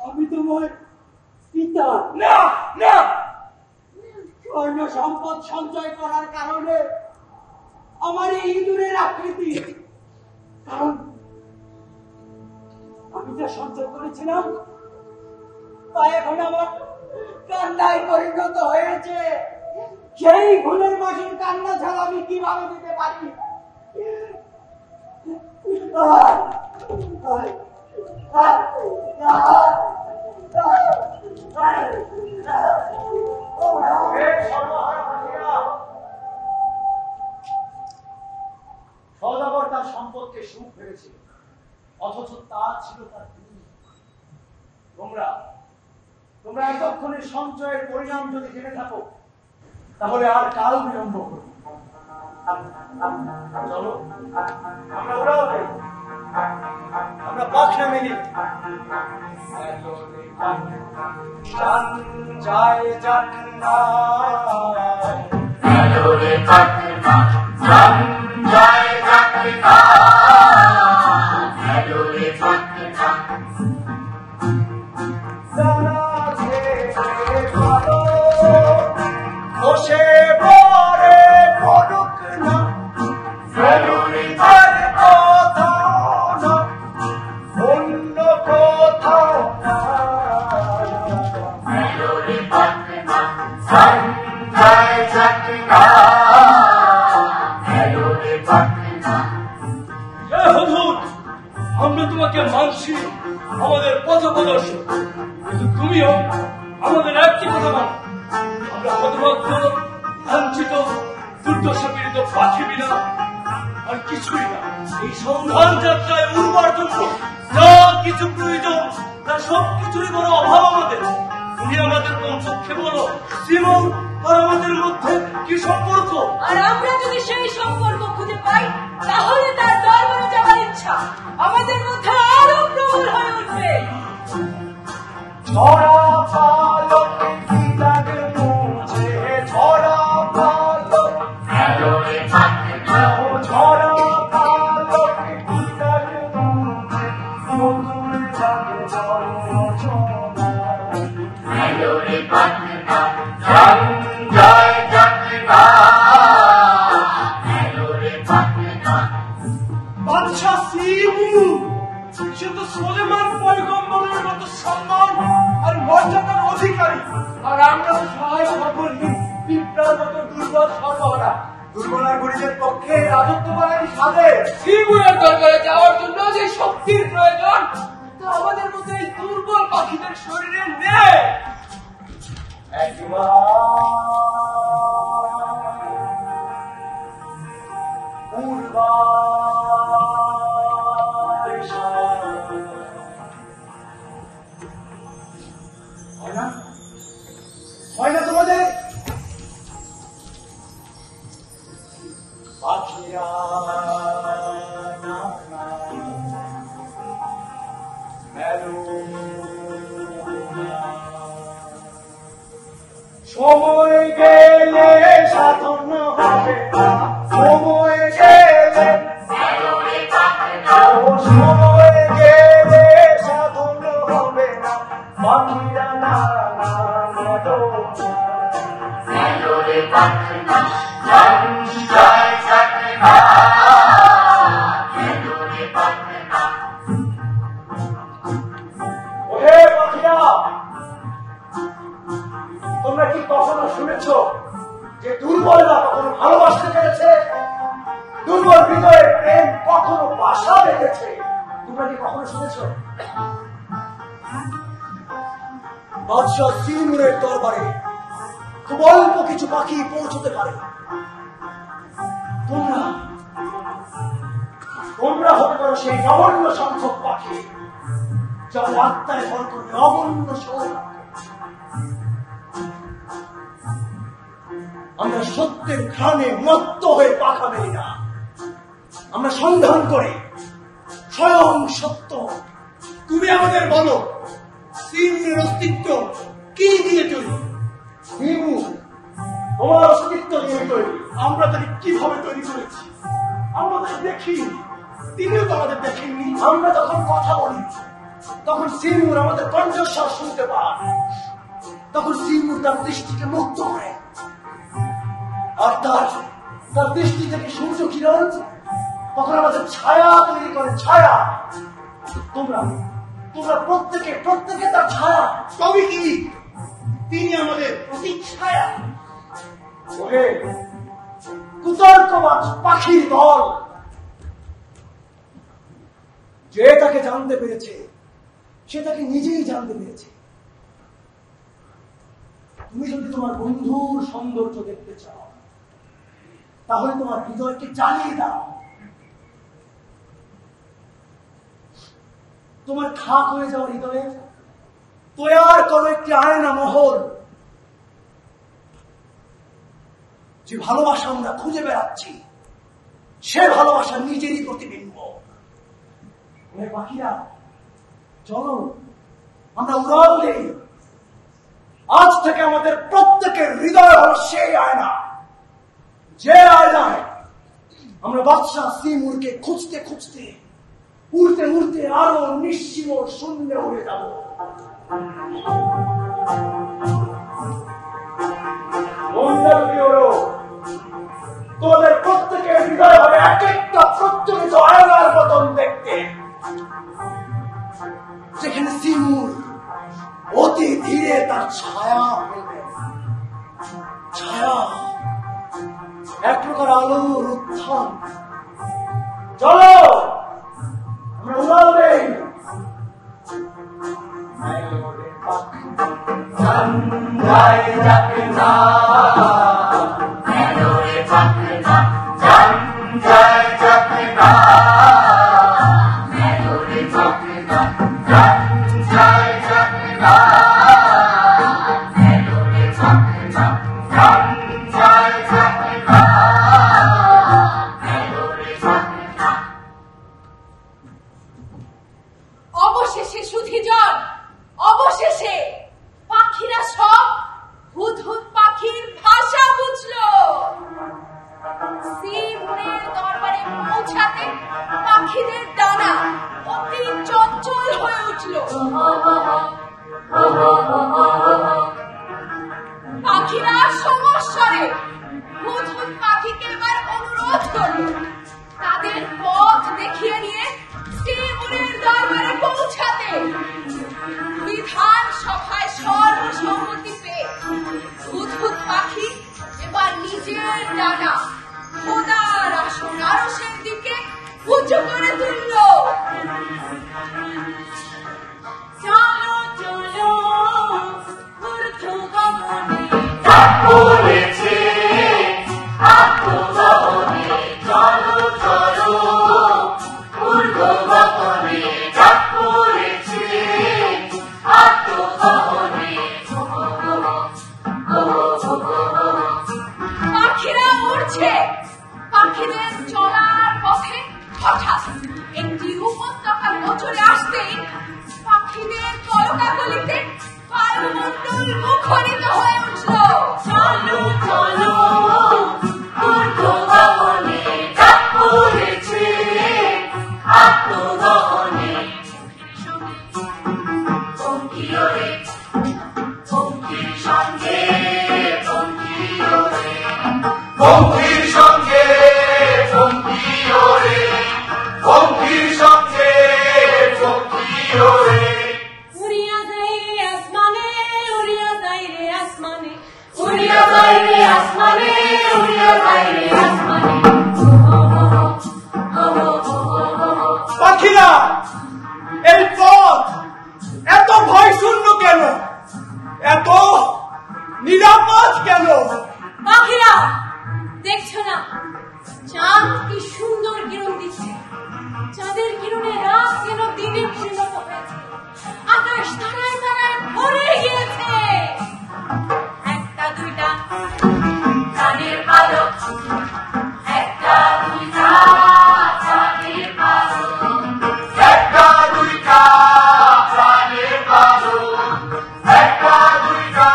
আমি তোমার পিতা। না না, স্বর্ণ সম্পদ সঞ্চয় করার কারণে আমার এই ইঁদুরের আকৃতি। কারণ আমি যা সঞ্চয় করেছিলাম তা এখন আমার কান্নায় পরিণত হয়েছে। সেই ভুলের মাসুল কান্না ছাড়া আমি কিভাবে দিতে পারি? সদাগর তার সম্পদকে সুখ ভেবেছিল, অথচ তা ছিল তার দুঃখ। তোমরা এতক্ষণের সঞ্চয়ের পরিণাম যদি জেনে থাকো তাহলে আর কাল বিলম্ব করো। চলো আমরা উড়াও দেই, আমরা পাখনা মেলি। যায় যাক না যায় যাক না বসে পরে পড়ুক না আর কোথাও না, অন্য কোথাও না। আমরা তোমাকে মানছি আমাদের পথপ্রদর্শক, কিন্তু তুমিও আমাদের একটি কথা মানো। আমরা হতভাগ্য, লাঞ্ছিত, দুর্দশা পীড়িত পাখি বিনা আর কিছুই না। এই সন্ধান যাত্রায় উড়বার জন্য যা কিছু প্রয়োজন তার সবকিছুরই বড় অভাব আমাদের। তুমি আমাদের পক্ষে বলো জীবন আর আমাদের মধ্যে কি সম্পর্ক? আর আমরা যদি সেই সম্পর্ক খুঁজে পাই তাহলে তার দরবারে যাওয়ার ইচ্ছা আমাদের মধ্যে আরো প্রবল হয়ে উঠবে। ঝরা পালক বিদাগ মুছে, ঝরা পালক ঝরা পালক বিদাগ মুছে, নতুন জাগে জল দুর্বলাগুলিদের পক্ষে রাজত্ব বানানি সাধে শ্রীমুরের দরবারে যাওয়ার জন্য যে শক্তির প্রয়োজন তা আমাদের মধ্যে এই দুর্বল পাখিদের শরীরে নেই। হয় না তোমাদের? পাখিরা সময় গেলে সাধন হবে না, সময় গেলে সময় গেলে সাধন হবে না, পাখিরা না তোমরা কি কখনো শুনেছ যে দুর্বলরা কখনো ভালোবাসতে পেরেছে? দুর্বল হৃদয়ের প্রেম কখনো বাসা বেঁধেছে? তোমরা কি কখনো শুনেছ? বাদশাহ শ্রীমুরের দরবারে খুব অল্প কিছু পাখি পৌঁছতে পারে। তোমরা হতে পারো সেই নগণ্য সংখ্যক পাখি যার আত্মায় ভর করবে অগণ্য সৌভাগ্য। আমরা সত্যের ঘ্রাণে মত্ত হয়ে পাখা মেলি না, আমরা সন্ধান করি স্বয়ং সত্য। তুমি আমাদের বলো, শ্রীমুরের অস্তিত্ব কি দিয়ে তৈরি? শ্রীমুর তোমার অস্তিত্ব দিয়ে তৈরি। আমরা তাকে কিভাবে তৈরি করেছি? আমরা তাকে দেখি, তিনিও তো আমাদের দেখেননি। আমরা যখন কথা বলি তখন শ্রীমুর আমাদের কণ্ঠস্বর শুনতে পান, তখন শ্রীমুর তার দৃষ্টিকে মুক্ত করে, আর তার দৃষ্টি থেকে সূর্য কিরণ তখন আমাদের ছায়া তৈরি করে। ছায়া তোমরা প্রত্যেকে তার ছায়া। তবে কি তিনি আমাদের প্রতি ছায়া? ওহে কুতর্কবাদ পাখির দল, যে তাকে জানতে পেরেছে সে তাকে নিজেই জানতে পেরেছে। তুমি যদি তোমার বন্ধুর সৌন্দর্য দেখতে চাও তাহলে তোমার হৃদয়কে জ্বালিয়ে দাও। তোমার খাক হয়ে যাওয়া হৃদয়ে তৈয়ার করো একটি আয়না মহল। যে ভালোবাসা আমরা খুঁজে বেড়াচ্ছি সে ভালোবাসা নিজেরই প্রতিবিম্ব। পাখিরা চলো আমরা উড়াল দেই। আজ থেকে আমাদের প্রত্যেকের হৃদয় হল সেই আয়না, যে আয়নায় আমরা বাদশাহ শ্রীমুরকে খুঁজতে খুঁজতে উড়তে উড়তে আরো নিশ্চিম শূন্যে উড়ে যাব। তোমাদের প্রত্যেকের হৃদয় হবে এক একটা প্রত্যেক আয়নার মতন দেখতে, যেখানে শ্রীমুর অতি ধীরে তার ছায়া ফেলবে। ছায়া এক প্রকার আলোর উত্থান। চলো আমরা উড়াল দেই। অবশেষে সুধীজন, অবশেষে পাখিরা সব হুদহুদ পাখির ভাষা বুঝলো। শ্রীমুরের দরবারে পৌঁছাতে পাখিদের ডানা অতি চঞ্চল হয়ে উঠল। পাখিরা সমস্বরে হুদহুদ পাখিকে এবার অনুরোধ করল তাদের পথ দেখিয়ে নিয়ে শ্রীমুরের দরবারে পৌঁছাতে। বিধান সভায় সর্বসম্মতি পেয়ে হুদহুদ পাখি এবার নিজের ডানা যে পাখিদের চলার পথে হঠাৎ একটি উপত্যকা নজরে আসতেই পাখিদের কলকাকলিতে বায়ুমণ্ডল মুখরিত হয়ে উঠল। চলো চলো ঊর্ধ্বগগনে ডাক পড়েছে আত্মগহনে পঙ্খিও রে পঙ্খির সঙ্গে পঙ্খিও রে পঙ্খির সঙ্গে পঙ্খিও রে পঙ্খির সঙ্গে পঙ্খিও রে উড়িয়া যায় রে আসমানে উড়িয়া যায় রে আসমানে উড়িয়া যায় রে আসমানে উড়িয়া যায় রে আসমানে। পাখিরা এই পথ এত ভয় শূন্য কেন, এত নিরাপদ কেন? পাখিরা দেখছো না চাঁদ কি সুন্দর কিরণ দিচ্ছে, চাঁদের কিরণে রাত যেন দিনে পরিণত হয়েছে, আকাশ তারায় তারায় ভরে গিয়েছে। একটা দুইটা চাঁদের পালক, একটা দুইটা চাঁদের পালক, একটা দুইটা প্রাণের পালক, একটা দুইটা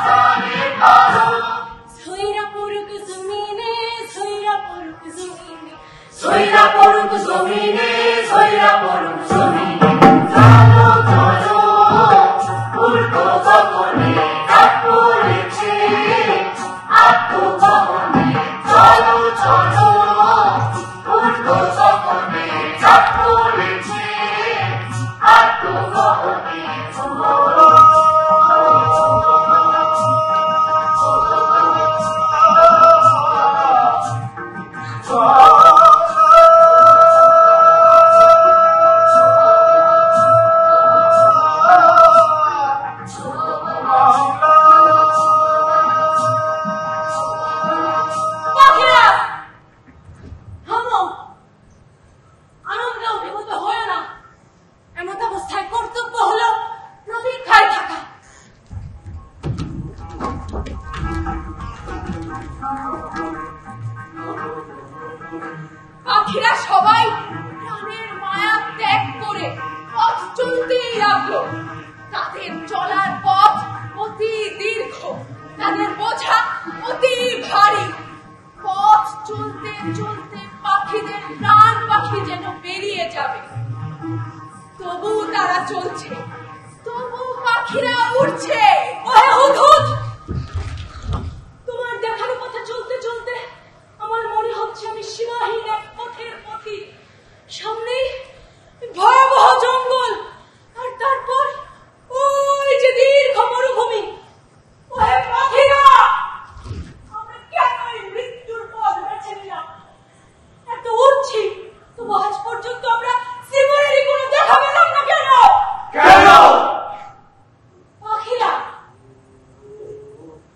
প্রাণের পালক। ছইরা পড়ুক জমিনে ছইরা পড়ুক জমিনে ছইরা পড়ুক জমিনে ছইরা পড়ুক জমিনে। চলো চলো ঊর্ধ্বগগনে ডাক পড়েছে আত্মগহনে। চলো চলো ঊর্ধ্বগগনে ডাক পড়েছে আত্মগহনে। পাখিরা থামো, আনন্দ অভিভূত হয় না। এমত অবস্থায় কর্তব্য হলো প্রতীক্ষায় থাকা। পাখিরা সবাই প্রাণের মায়া ত্যাগ করে পথ চলতেই লাগলো। তাদের চলার পথ অতি দীর্ঘ, তাদের বোঝা অতি ভারী। পথ চলতে চলতে পাখিদের প্রাণ পাখি যেন বেরিয়ে যাবে, তবু তারা চলছে, তবু পাখিরা উড়ছে। ওহে হুদহুদ, তোমার দেখানো পথে চলতে চলতে আমার মনে হচ্ছে আমি সীমাহীন এক পথের পথি। সামনেই ভয়াবহ জঙ্গল, আর তারপর ওই যে দীর্ঘ মরুভূমি। ওহে পাখিরা, আমরা কেন এই মৃত্যুর পথ বেছে নিলাম? এত উড়ছি, তবু আজ পর্যন্ত আমরা জীবনেরই কোনো দেখা পেলাম না কেন? কেন? পাখিরা,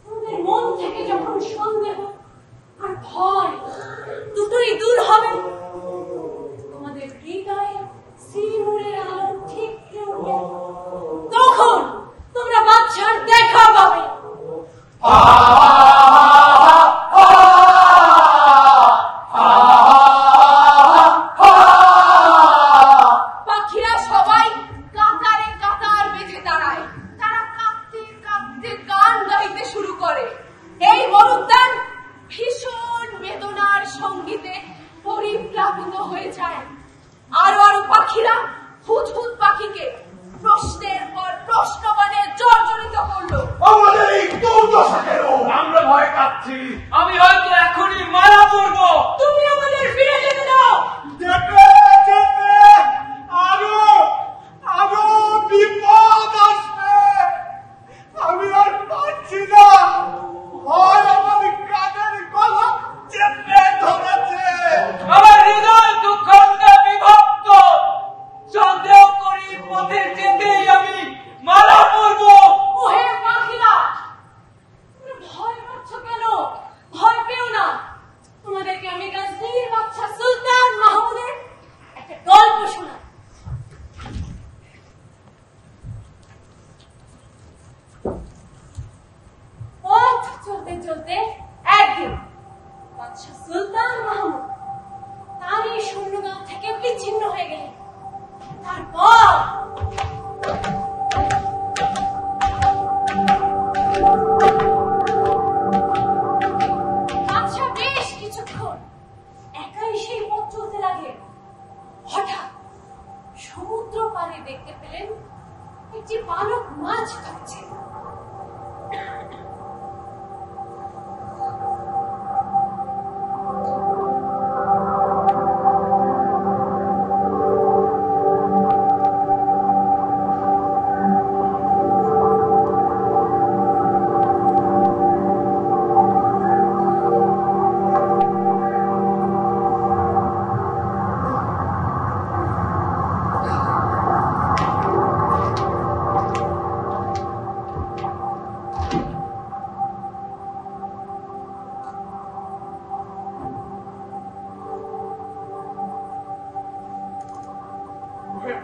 তোমাদের মন থেকে যখন সন্দেহ আর ভয় দুটোই দূর হবে, তোমাদের হৃদয়ে শিমুলের আলো ঠিকরে উঠবে, তখন তোমরা বাদশার দেখা পাবে। পাখিরা সবাই কাতারে কাতার বেঁধে দাঁড়ায়, তারা কাঁদতে কাঁদতে গান গাইতে শুরু করে। এই মরুদ্যান ভীষণ বেদনার সঙ্গীতে পরিপ্লাবিত হয়ে যায়। আরো আরো পাখিরা হুদহুদ পাখিকে প্রশ্নের পর প্রশ্ন মানে জর্জরিত করলো। আমাদের এই দুর্দশা কেন? আমরা ভয় কাঁপছি, আমি হয়তো এখনই মারা পড়বো। তুমি আমাদের ফিরে যেতে দাও। যেতে যেতে আরো আরো বিপদ আসবে। আমি আর পারছি না, ভয় আমার কানের গলা চেপে ধরেছে। আমার হৃদয় দুঃখে বিভক্ত, সন্দেহ করি পথে যেতেই আমি মারা পড়বো। ওহে পাখিরা, তুমি ভয় পাচ্ছ কেন? ভয় পেও না, বাদশাহ সুলতান মাহমুদ তারই সৈন্যদল থেকে বিচ্ছিন্ন হয়ে গেলেন। তারপর বাদশাহ বেশ কিছুক্ষণ একাই সেই পথ চলতে লাগলেন। হঠাৎ সমুদ্র পাড়ে দেখতে পেলেন একটি বালক মাছ ধরছে।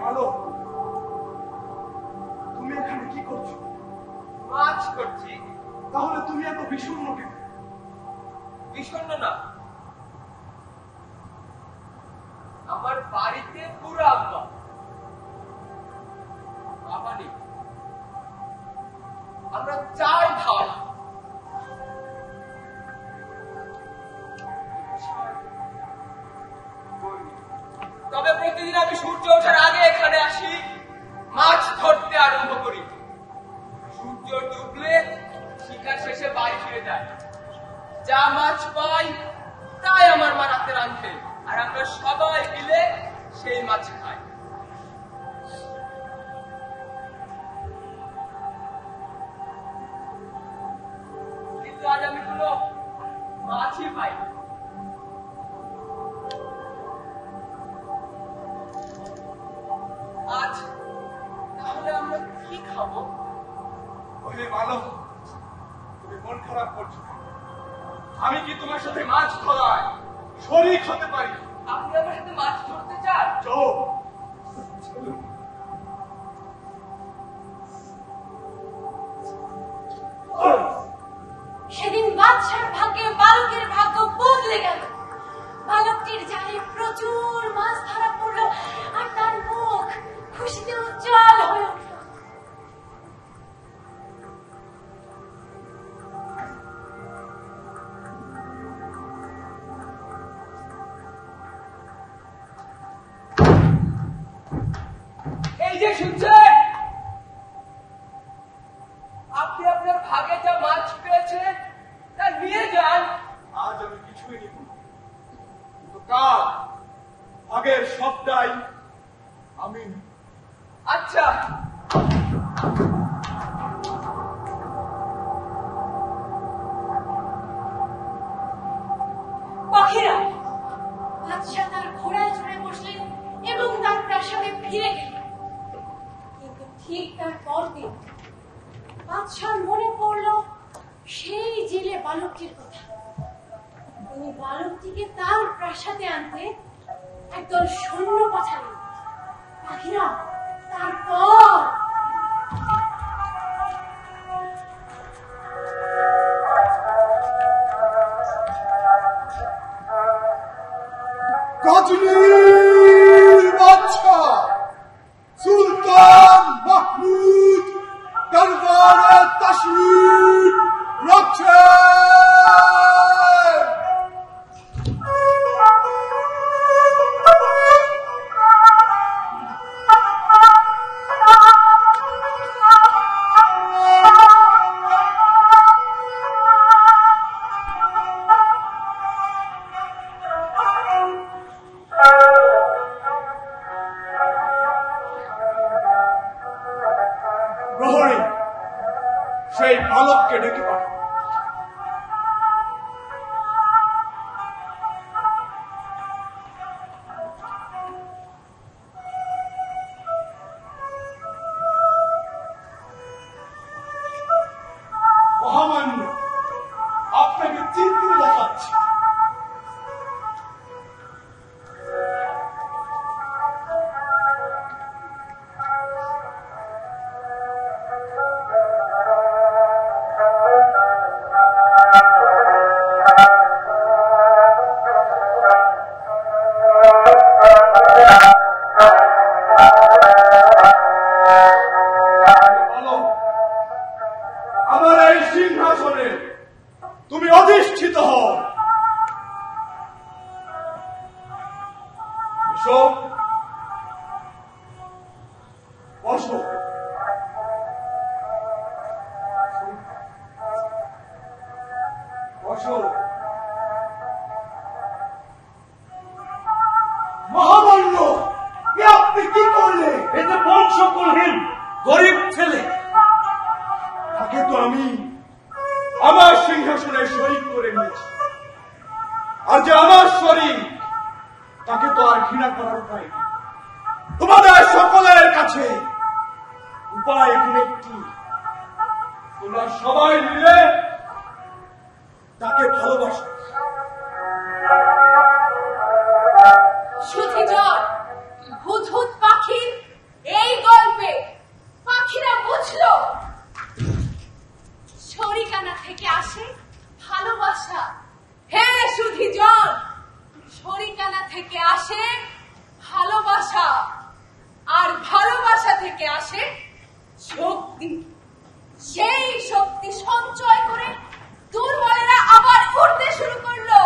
ভালো, তুমি এখানে কি করছো? মাছ করছি। তাহলে তুমি এত বিষণ্ণ কেন? বিষণ্ণ না, আমার বাড়িতে পুরো আব্বা বাবা নেই। আমরা 4 ভাই। তবে প্রতিদিন আমি সূর্য ওঠার আগে এখানে আসি, মাছ ধরতে আরম্ভ করি। সূর্য ডুবলে শিকার শেষে বাড়ি ফিরে যায়। যা মাছ পাই তাই আমার মা রাতে রাঁধে, আর আমরা সবাই মিলে সেই মাছ খাই। কিন্তু আজ আমি কোনো মাছই পাই না। আজ তাহলে আমরা কি খাবো? ওহে ভালো, তুমি মন খারাপ করছো। আমি কি তোমার সাথে মাছ ধরায় শরীক হতে পারি? আপনি আমার সাথে মাছ ধরতে চান? চলো। সেদিন বাদশার ভাগ্যে বালকের ভাগ্য বদলে গেল। বালকটির জালে প্রচুর মাছ ধরা পড়ল, আর তার মুখ খুশিতে উজ্জ্বল হয়ে উঠল। এই যে শুনছেন, আপনি আপনার ভাগে যা মাছ পেয়েছেন তা নিয়ে যান। আজ আমি কিছুই নিব না, কিন্তু কাল আগের সবটাই আমি নিব। আচ্ছা, পাখিরা বাদশাহ তার ঘোড়ায় চড়ে বসলেন এবং তার প্রাসাদে ফিরে গেলেন। কিন্তু ঠিক তার পরদিন বাদশার মনে পড়ল সেই জেলে বালকটির কথা। তিনি বালকটিকে তার প্রাসাদে আনতে একদল সৈন্য পাঠালেন। পাখিরা তারপর গজনীর বাদশাহ সুলতান মাহমুদ দরবারে তাশরীফ রাখছেন। শোক, বসো। বসো। মহামান্য, এ আপনি কি করলেন? এতে বংশকুলহীন গরিব ছেলে, তাকে তো আমি আমার সিংহাসনে শরীক করে নিয়েছি, আর যে আমার শরীর, তাকে তো আর ঘৃণা করার উপায় নেই। তোমাদের সকলের কাছে উপায় এখন একটি, তোমরা সবাই মিলে তাকে ভালোবাসো। সুধীজন, ভূত পাখির এই গল্পে পাখিরা বুঝলো শরিকানা থেকে আসে ভালোবাসা। হে সুধীজন, শরিকানা থেকে আসে ভালোবাসা, আর ভালোবাসা থেকে আসে শক্তি। সেই শক্তি সঞ্চয় করে দুর্বলেরা আবার উঠতে শুরু করলো।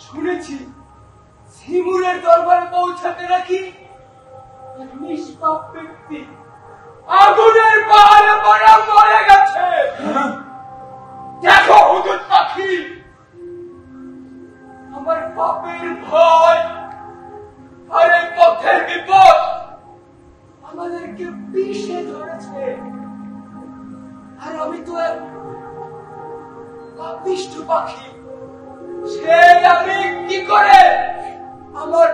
শুনেছি শিমুলের দরবারে পৌঁছাতে নাকি নিষ্পাপ ব্যক্তি আগুনের পাহাড়ে পড়ে মরে গেছে। দেখো হুজুর পাখি, আমার পাপের ভয় আর এই পথের বিপদ আমাদেরকে পিষে ধরেছে, আর আমি তো এক পাপিষ্ঠ পাখি। সে আমি কি করে আমার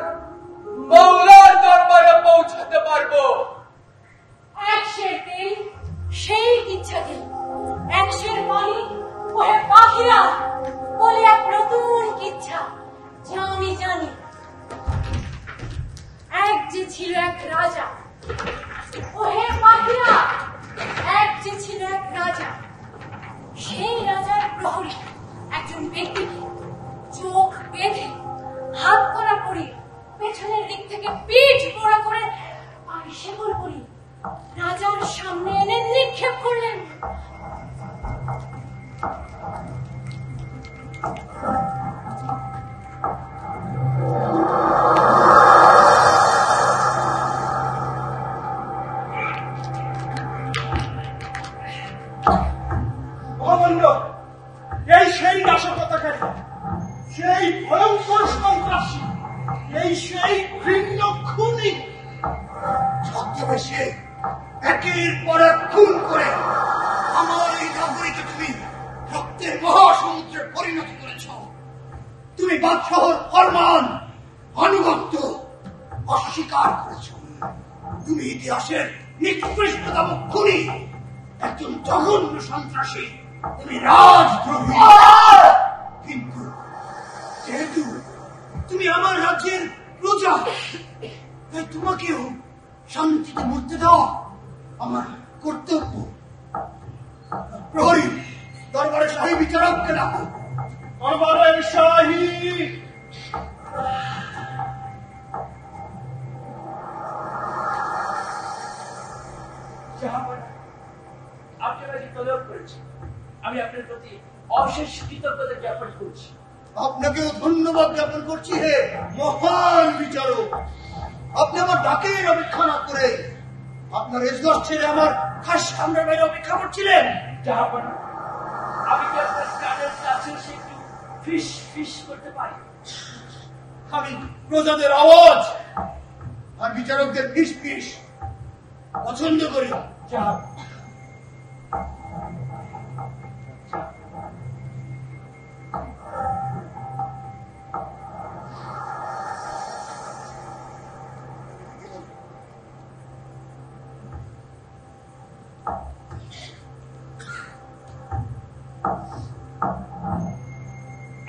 মৌলার দরবারে পৌঁছাতে পারবো? একশের তেল সেই ইচ্ছাতে, একশের পানি ওহে পাখিরা বলে এক নতুন ইচ্ছা, যা আমি জানি। এক যে ছিল এক রাজা, ওহে পাখিরা, এক যে ছিল এক রাজা। সেই রাজার প্রহরী একজন ব্যক্তিকে চোখ বেঁধে হাত করা পরিয়ে পেছনের দিক থেকে পিঠ মোড়া করে পায়ে শেকল পরিয়ে রাজার সামনে এনে নিক্ষেপ করলেন। এই সেই নাশকতাকারী, সেই ভয়ঙ্কর সন্ত্রাসী, এই সেই ঘৃণ্য খুনি, ছদ্মবেশে একের পর এক খুন করে আমার এই নগরীকে তুমি রক্তের মহাসমুদ্রে পরিণত করেছ। বাদশাহর ফরমান আনুগত্য অস্বীকার করেছ। তুমি ইতিহাসের নিকৃষ্টতম খুনি, একজন জঘন্য সন্ত্রাসী, তুমি রাজদ্রোহী। কিন্তু যেহেতু তুমি আমার রাজ্যের প্রজা, তাই তোমাকেও শান্তিতে মরতে দেওয়া আমার কর্তব্য। প্রহরী, দরবারে শাহী বিচারককে ডাকো। দরবারে শাহী। আপনারা যে তলব করেছেন, আমি আপনার প্রতি অশেষ কৃতজ্ঞতা জ্ঞাপন করছি। আপনাকেও ধন্যবাদ জ্ঞাপন করছি হে মহান বিচারক। আপনি আমার ডাকের অপেক্ষা না করে আপনার এজলাস ছেড়ে আমার খাস সামনের বাইরে অপেক্ষা করছিলেন। জাহাপনা, আমি কি আপনার কানের কাছে এসে একটু ফিস ফিস করতে পারি? আমি প্রজাদের আওয়াজ আর বিচারকদের ফিস ফিস পছন্দ করি না।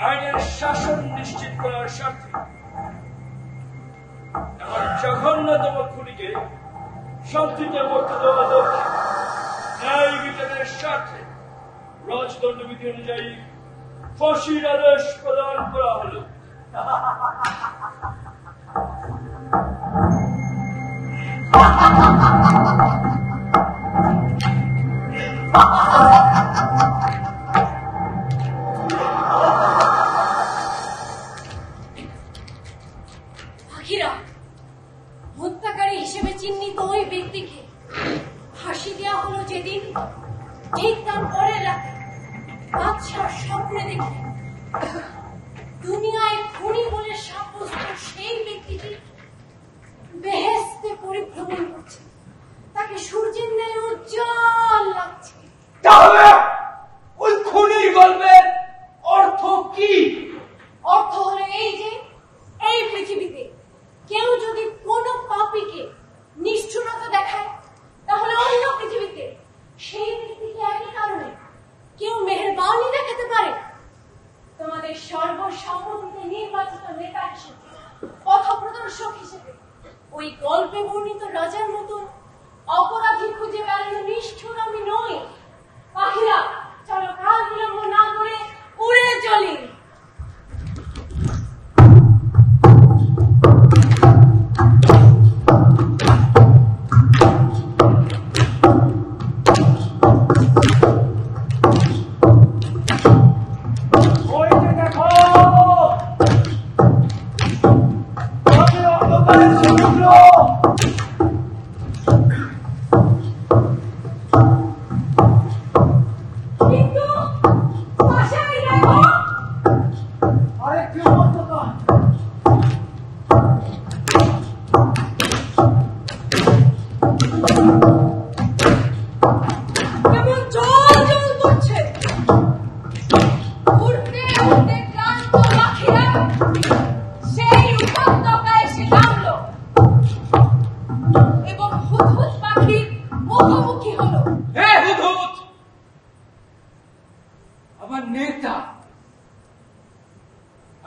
আইনের শাসন নিশ্চিত করার স্বার্থে আমার জঘন্যতম খুনিকে শান্তিতে মরতে দেওয়া লক্ষ্যে ন্যায় বিচারের স্বার্থে রাজদণ্ডবিধি অনুযায়ী ফাঁসির আদেশ প্রদান করা হল। হত্যাকারী হিসেবে চিহ্নিত ওই ব্যক্তিকে ফাঁসি দেওয়া হলো যেদিন, ঠিক তার পরের রাতে বাদশার স্বপ্নে দেখে দুনিয়ায় খুনি বলে সাব্যস্ত সেই ব্যক্তিটি বেহেশতে পরিভ্রমণ করছে, তাকে সূর্যের ন্যায় উজ্জ্বল লাগছে। তাহলে ওই খুনির গল্পের অর্থ কি? অর্থ হলো এই যে, এই পৃথিবীতে কেউ যদি কোনো পাপীকে নিষ্ঠুরতা দেখায়, তাহলে অন্য পৃথিবীতে সেই ব্যক্তিকে একই কারণে কেউ মেহেরবানি দেখাতে পারে। তোমাদের সর্বসম্মতিতে নির্বাচিত নেতা হিসেবে, পথপ্রদর্শক হিসেবে ওই গল্পে বর্ণিত রাজার মতন অপরাধী খুঁজে বেড়ানো নিষ্ঠুর আমি নই। পাখিরা, চলো কাল বিলম্ব না করে উড়ে চলি।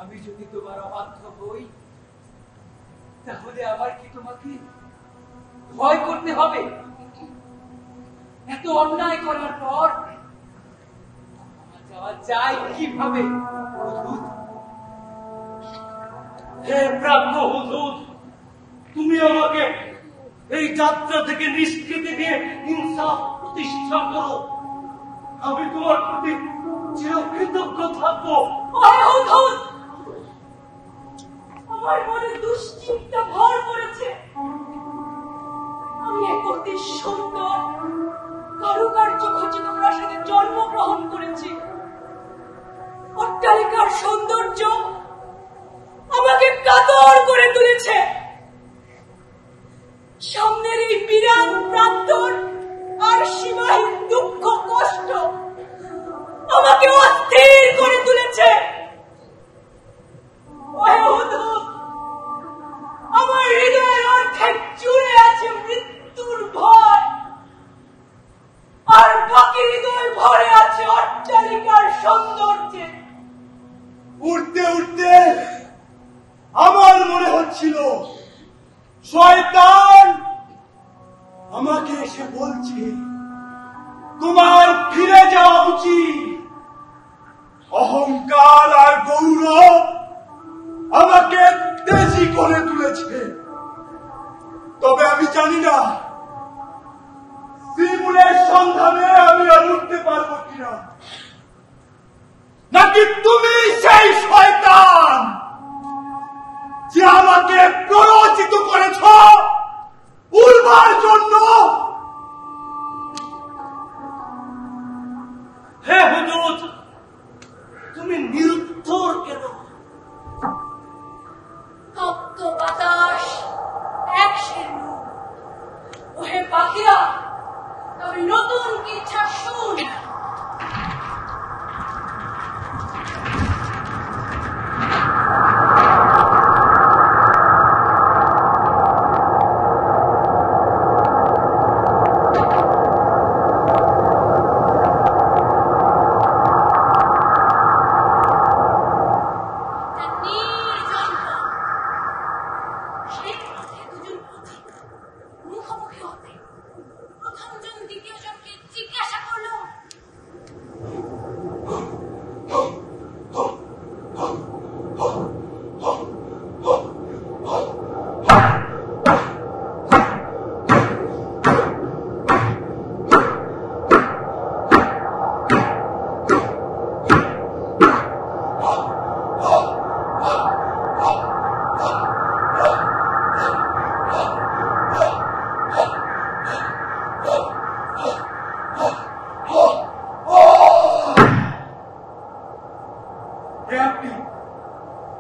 আমি যদি তোমার অবাধ্য হই, তাহলে আমার কি তোমাকে ভয় করতে হবে? এত অন্যায় করার পর যাওয়া যায় কিভাবে? হে প্রাজ্ঞ হুজুর, তুমি আমাকে এই যাত্রা থেকে নিষ্কৃতি দিয়ে ইনসাফ প্রতিষ্ঠা করো। আমি তোমার প্রতি চিরকৃতজ্ঞ থাকবো। আমার মনে দুশ্চিন্তা ভর করেছে। আমি এক অতি সুন্দর কারুকার্য খচিত প্রাসাদে জন্মগ্রহণ করেছি। অট্টালিকার সৌন্দর্য আমাকে কাতর করে তুলেছে। সামনের এই বিরাট প্রান্তর আর সীমাহীন দুঃখ কষ্ট আমাকে অস্থির করে তুলেছে। আর সৌন্দর্যে। উঠতে উঠতে আমার মনে হচ্ছিল শয়তান আমাকে এসে বলছে তোমার ফিরে যাওয়া উচিত। অহংকার আর গৌরব আমাকে তেজি করে তুলেছে। তবে আমি জানি না শিমুলের সন্ধানে আমি আর উঠতে পারবো কিনা, নাকি তুমি সেই শয়তান যে আমাকে প্ররোচিত করেছ উড়বার জন্য। হে হুজুর, তুমি নিরুত্তর কেন? তপ্ত বাতাস একশের মুখ। ওহে পাখিরা, তবে নতুন কিচ্ছা শুন।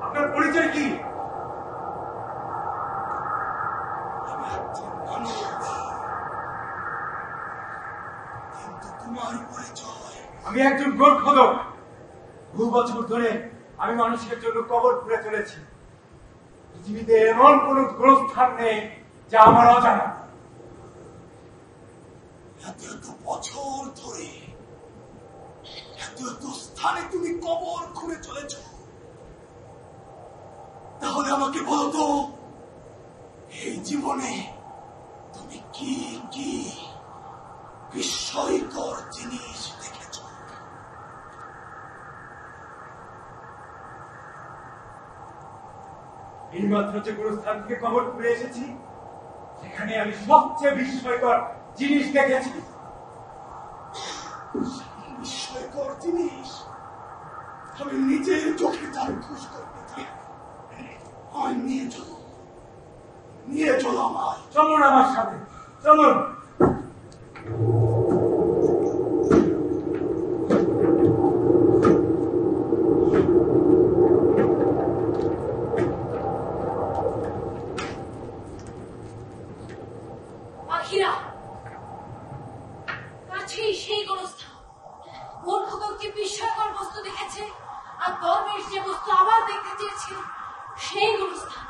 আপনার পরিচয় কি? আমি একজন গোরখোদক। বহু বছর ধরে আমি মানুষের জন্য কবর খুঁড়ে চলেছি। পৃথিবীতে এমন কোন গোরস্থান নেই যা আমার অজানা। এত বছর ধরে এত স্থানে তুমি কবর খুঁড়ে চলেছ, তাহলে আমাকে বলো তো, এই জীবনে তুমি কি কি বিস্ময়কর জিনিস দেখেছ? এইমাত্র যে কোনো স্থান থেকে কবর খুঁড়ে এসেছি, সেখানে আমি সবচেয়ে বিস্ময়কর জিনিস দেখেছি। বিস্ময়কর জিনিস আমি নিজের চোখে চাক্ষুষ করতে চাই। আমায় নিয়ে চলো আমায়। চলুন আমার সাথে, চলুন। পাখিরা, কাছেই সেই গোরস্থান। গোরখোদক যে বিস্ময়কর বস্তু দেখেছে, আর দরবেশ যে বস্তু আবার দেখতে চেয়েছিল, সেই গোরস্থান।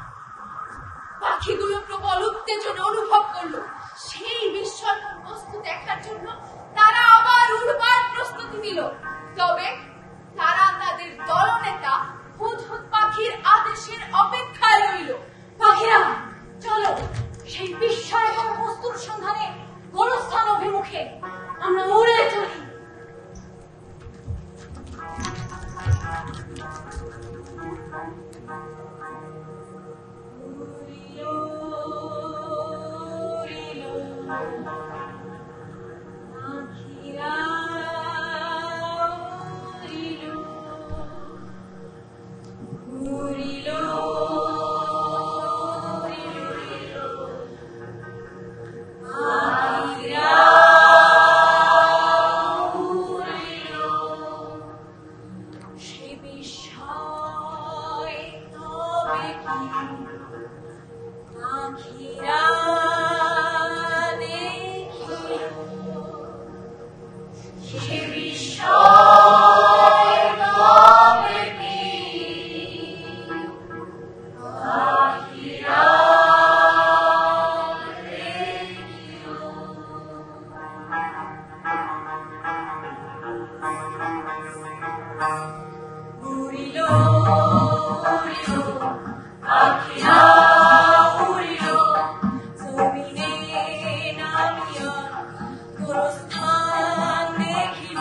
পাখিগুলো প্রবল উত্তেজনা অনুভব করলো। সেই বিস্ময়কর বস্তু দেখার জন্য তারা আবার উড়বার প্রস্তুতি নিল। তবে তারা তাদের দলনেতা হুদহুদ পাখির আদেশের অপেক্ষায় রইল। পাখিরা, চলো সেই বিস্ময়কর বস্তুর সন্ধানে গোরস্থান অভিমুখে আমরা উড়ে চলি। সে বিষয় উড়িল উড়িল পাখিরা উড়িল জমিনে নামিয়া গোরস্থান দেখিল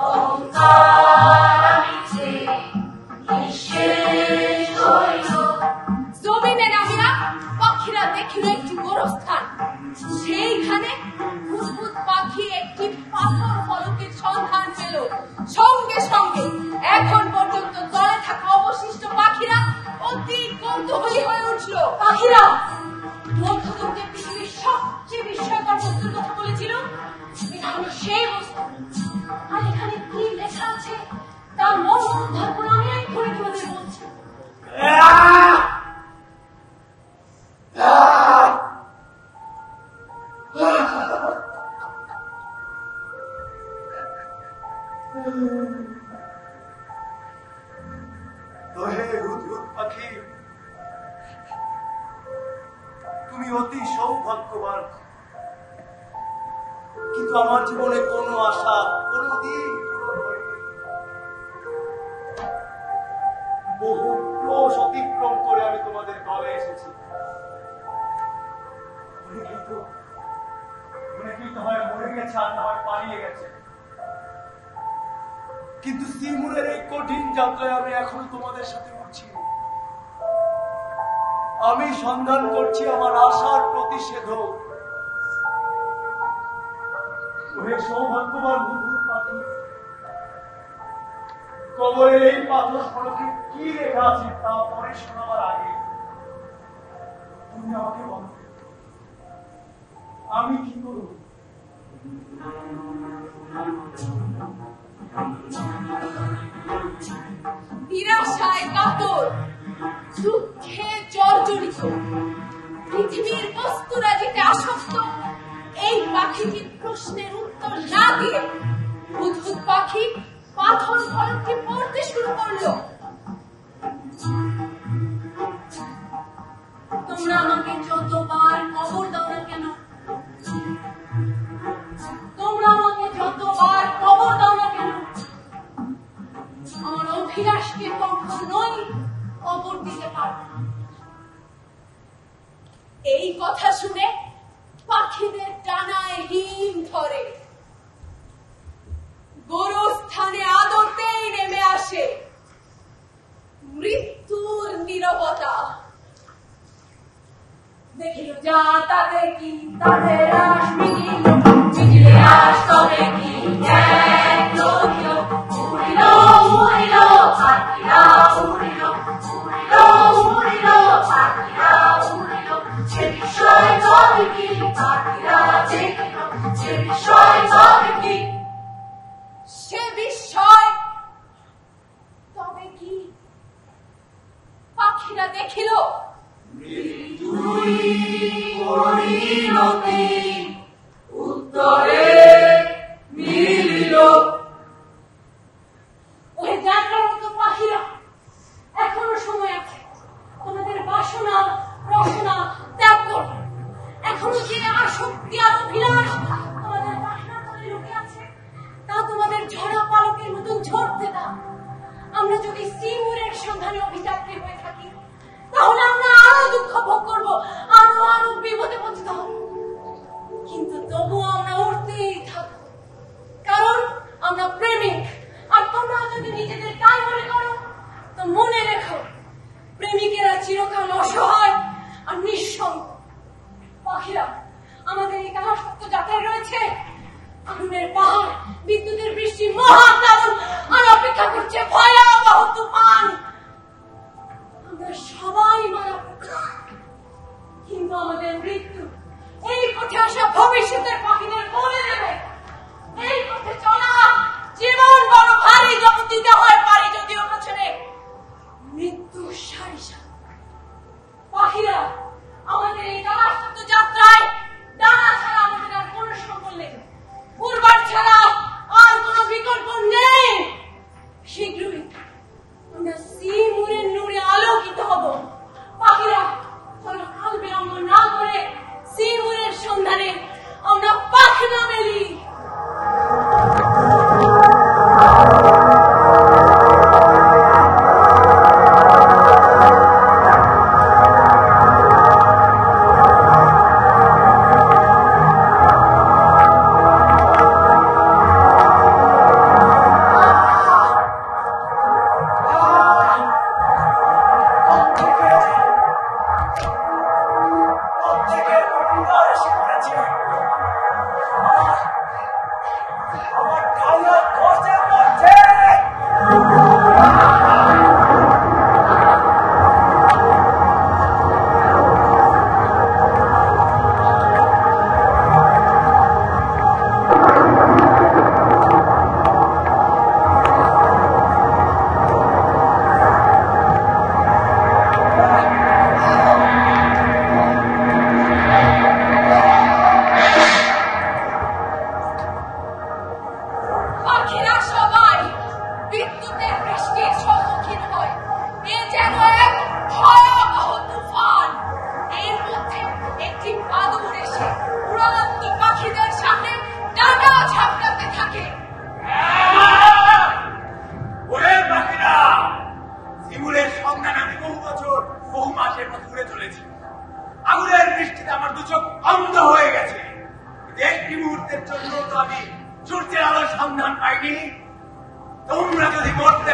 অহংকার মিছে নিঃশেষ হইল। জমিনে নামিয়া পাখিরা দেখিল একটি গোরস্থান। সেইখানে বুদবুদ পাখি একটি পাথর ফলকের সন্ধান পেল। সঙ্গে সঙ্গে এখন পর্যন্ত জলে থাকা অবশিষ্ট পাখিরা অতি কৌতূহলী হয়ে উঠল। পাখিরা মধ্যযুগ যে পৃথিবীর সবচেয়ে বিস্ময়কর বস্তুর কথা বলেছিল, এখানে সেই বস্তু। আর এখানে কি লেখা আছে তার মর্ম উদ্ধার করে আমি এক্ষুনি তোমাদের বলছি। পাখি, তুমি অতি সৌভাগ্যবান, কিন্তু আমার জীবনে কোনো আশা কোনোদিন বহু ক্রোশ অতিক্রম করে আমি তোমাদের দলে এসেছি। হয় মরে গেছে আর না হয় পালিয়ে গেছে, কিন্তু সিমুলের এই কঠিন যাত্রায় আমি এখনো তোমাদের সাথে উঠছি। আমি সন্ধান করছি আমার আশার প্রতিষেধক। সৌভাগ্যবান বুদবুদ পাখি, কবরের এই পাথর ফলকে কি লেখা আছে তা পরে শোনাবার আগে তুমি আমাকে বলো, আমি কি করব? নিরাশায় কাতর, দুঃখে জর্জরিত, পৃথিবীর বস্তুরাজিতে আসক্ত এই পাখিটির প্রশ্নের উত্তর না দিয়ে বুদবুদ পাখি পাথর ফলকটি পড়তে শুরু করল। তোমরা আমাকে যতবার কবর দাও না কেন, তোমরা আমাকে যতবার কবর দাও না কেন, আমার অভিলাষকে কখনোই কবর দিতে পারবে না। এই কথা শুনে পাখিদের ডানায় হিম ধরে, গোরস্থানে আদরতেই নেমে আসে মৃত্যুর নীরবতা। দেখিল যা তাদের কি তাদের আশ মিলিল, মিলিলে আশ তবে কি এক লক্ষ্য। উড়িল উড়িল পাখিরা উড়িল, উড়িল উড়িল পাখিরা উড়িল, সে বিষয় তবে কি পাখিরা দেখিল, সে বিষয় তবে কি, সে বিষয় তবে কি পাখিরা দেখিল। উত্তরে মিলিল। ওই যাত্রার মতো পাখিরা, এখনো সময় আছে, তোমাদের বাসনা রসনা ত্যাগ করো। এখনো যে আসক্তি আর অভিলাষ তোমাদের বাসনা তলে লুকিয়ে আছে, তা তোমাদের ঝরা পালকের মতন ঝরতে দাও। আমরা যদি সিমুরের সন্ধানে অভিযাত্রী হয়ে থাকি, তাহলে আমরা আরো দুঃখ ভোগ করবো, আরো আরো বিপদে পতিত হব, কিন্তু তবুও আমরা উঠতেই থাকবো, কারণ আমরা প্রেমিক। আর তোমরা যদি নিজেদের তাই মনে করো, তো মনে রেখো প্রেমিকেরা চিরকাল অসহায় আর নিঃসঙ্গ। পাখিরা, আমাদের এই কাহাসক্ত যাত্রায় রয়েছে আগুনের পাহাড়, বিদ্যুতের বৃষ্টি, মহাতারণ, আর অপেক্ষা করছে ভয়াবহ তুফান। আমরা সবাই মারা পড়ছি, কিন্তু আমাদের মৃত্যু এই পথে আসা ভবিষ্যতের পাখিদের বলে দেবে এই পথে চলা জীবন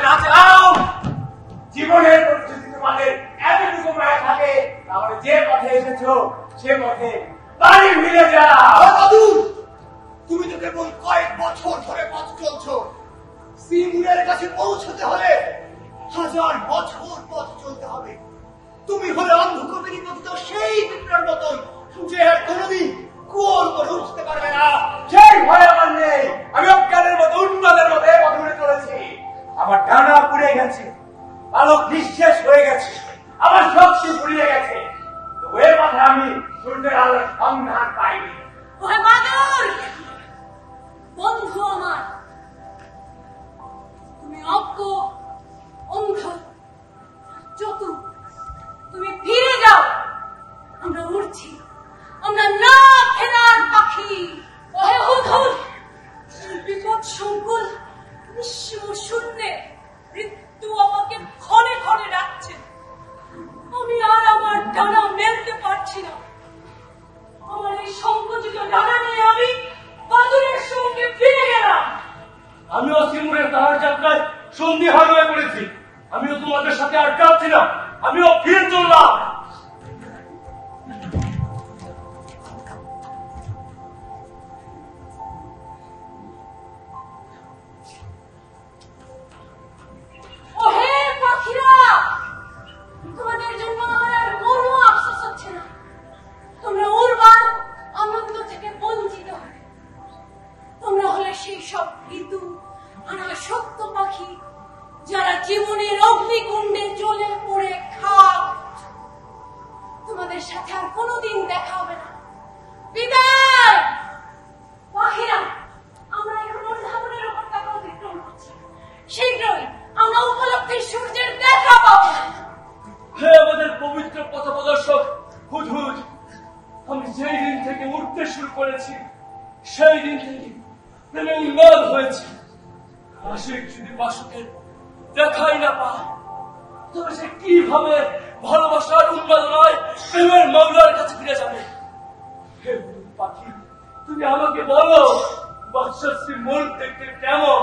না চাও, জীবনের প্রতি যদি তোমাদের এতটুকু মায়া থাকে, তাহলে যে পথে এসেছো সে পথে বাড়ি ফিরে যাও। বাদুর, তুমি তো কেবল কয়েক বছর ধরে পথ চলছো। সিমুরের কাছে পৌঁছতে হলে 1000 বছর পথ চলতে হবে। তুমি হলে অন্ধকবিনী পতিত সেই পিঁপড়ার মতন যে আর কোনোদিন কুয়োর উপরে উঠতে পারবে না। সেই ভয় আমার নেই। আমি অজ্ঞানের মতো উন্মাদের মতো পথ ধরে চলেছি। আমার ডানা পুড়ে গেছে, আলোক নিঃশেষ হয়ে গেছে, আমার শক্তি ফুরিয়ে গেছে, তবু এ পথে আমি সূর্যের আলোর সন্ধান পাইনি। ওহে বাদর, বন্ধু আমার, তুমি অজ্ঞ, অন্ধ, চতুর, তুমি ফিরে যাও। আমরা উড়ছি, আমরা না ফেরার পাখি। ওহে হুদহুদ, বিপদ সংকুল নিঃস্ব শূন্যে মৃত্যু আমাকে ক্ষণে ক্ষণে ডাকছে। আমি আর আমার ডানা মেলতে পারছি না। আমার এই সংকুচিত ডানা নিয়ে আমি বাদুরের সঙ্গে ফিরে গেলাম। আমিও সিমুরের তাহার যাত্রায় সন্দিহান হয়ে পড়েছি। আমিও তোমাদের সাথে আটকাচ্ছি না, আমিও ফিরে চললাম। ওহে পাখিরা, তোমাদের জন্য আমার আর কোনো আফসোস হচ্ছে না। তোমরা উড়বার আনন্দ থেকে বঞ্চিত হবে। তোমরা হলে সেই সব ঋতু অনাসক্ত পাখি যারা জীবনের অগ্নিকুণ্ডে জ্বলে পড়ে খাক। তোমাদের সাথে আর কোনোদিন দেখা হবে না। বিদায় পাখিরা, আমরা এখন উদ্ভাবনের উপর তাকে অতিক্রম করছি। শীঘ্রই আমরা উপলব্ধির সূর্যের দেখা পাবো। হে আমাদের পবিত্র পথপ্রদর্শক হুদহুদ, আমি যেই দিন থেকে উঠতে শুরু করেছি সেই দিন থেকে প্রেমে উন্মাদ হয়েছে। আশিক যদি বাসকের দেখাই না পায়, তবে সে কিভাবে ভালোবাসার উন্মাদনায় প্রেমের মামলার কাছে ফিরে যাবে? হে হুদহুদ পাখি, তুমি আমাকে বলো, বাদশাহী মন দেখতে কেমন,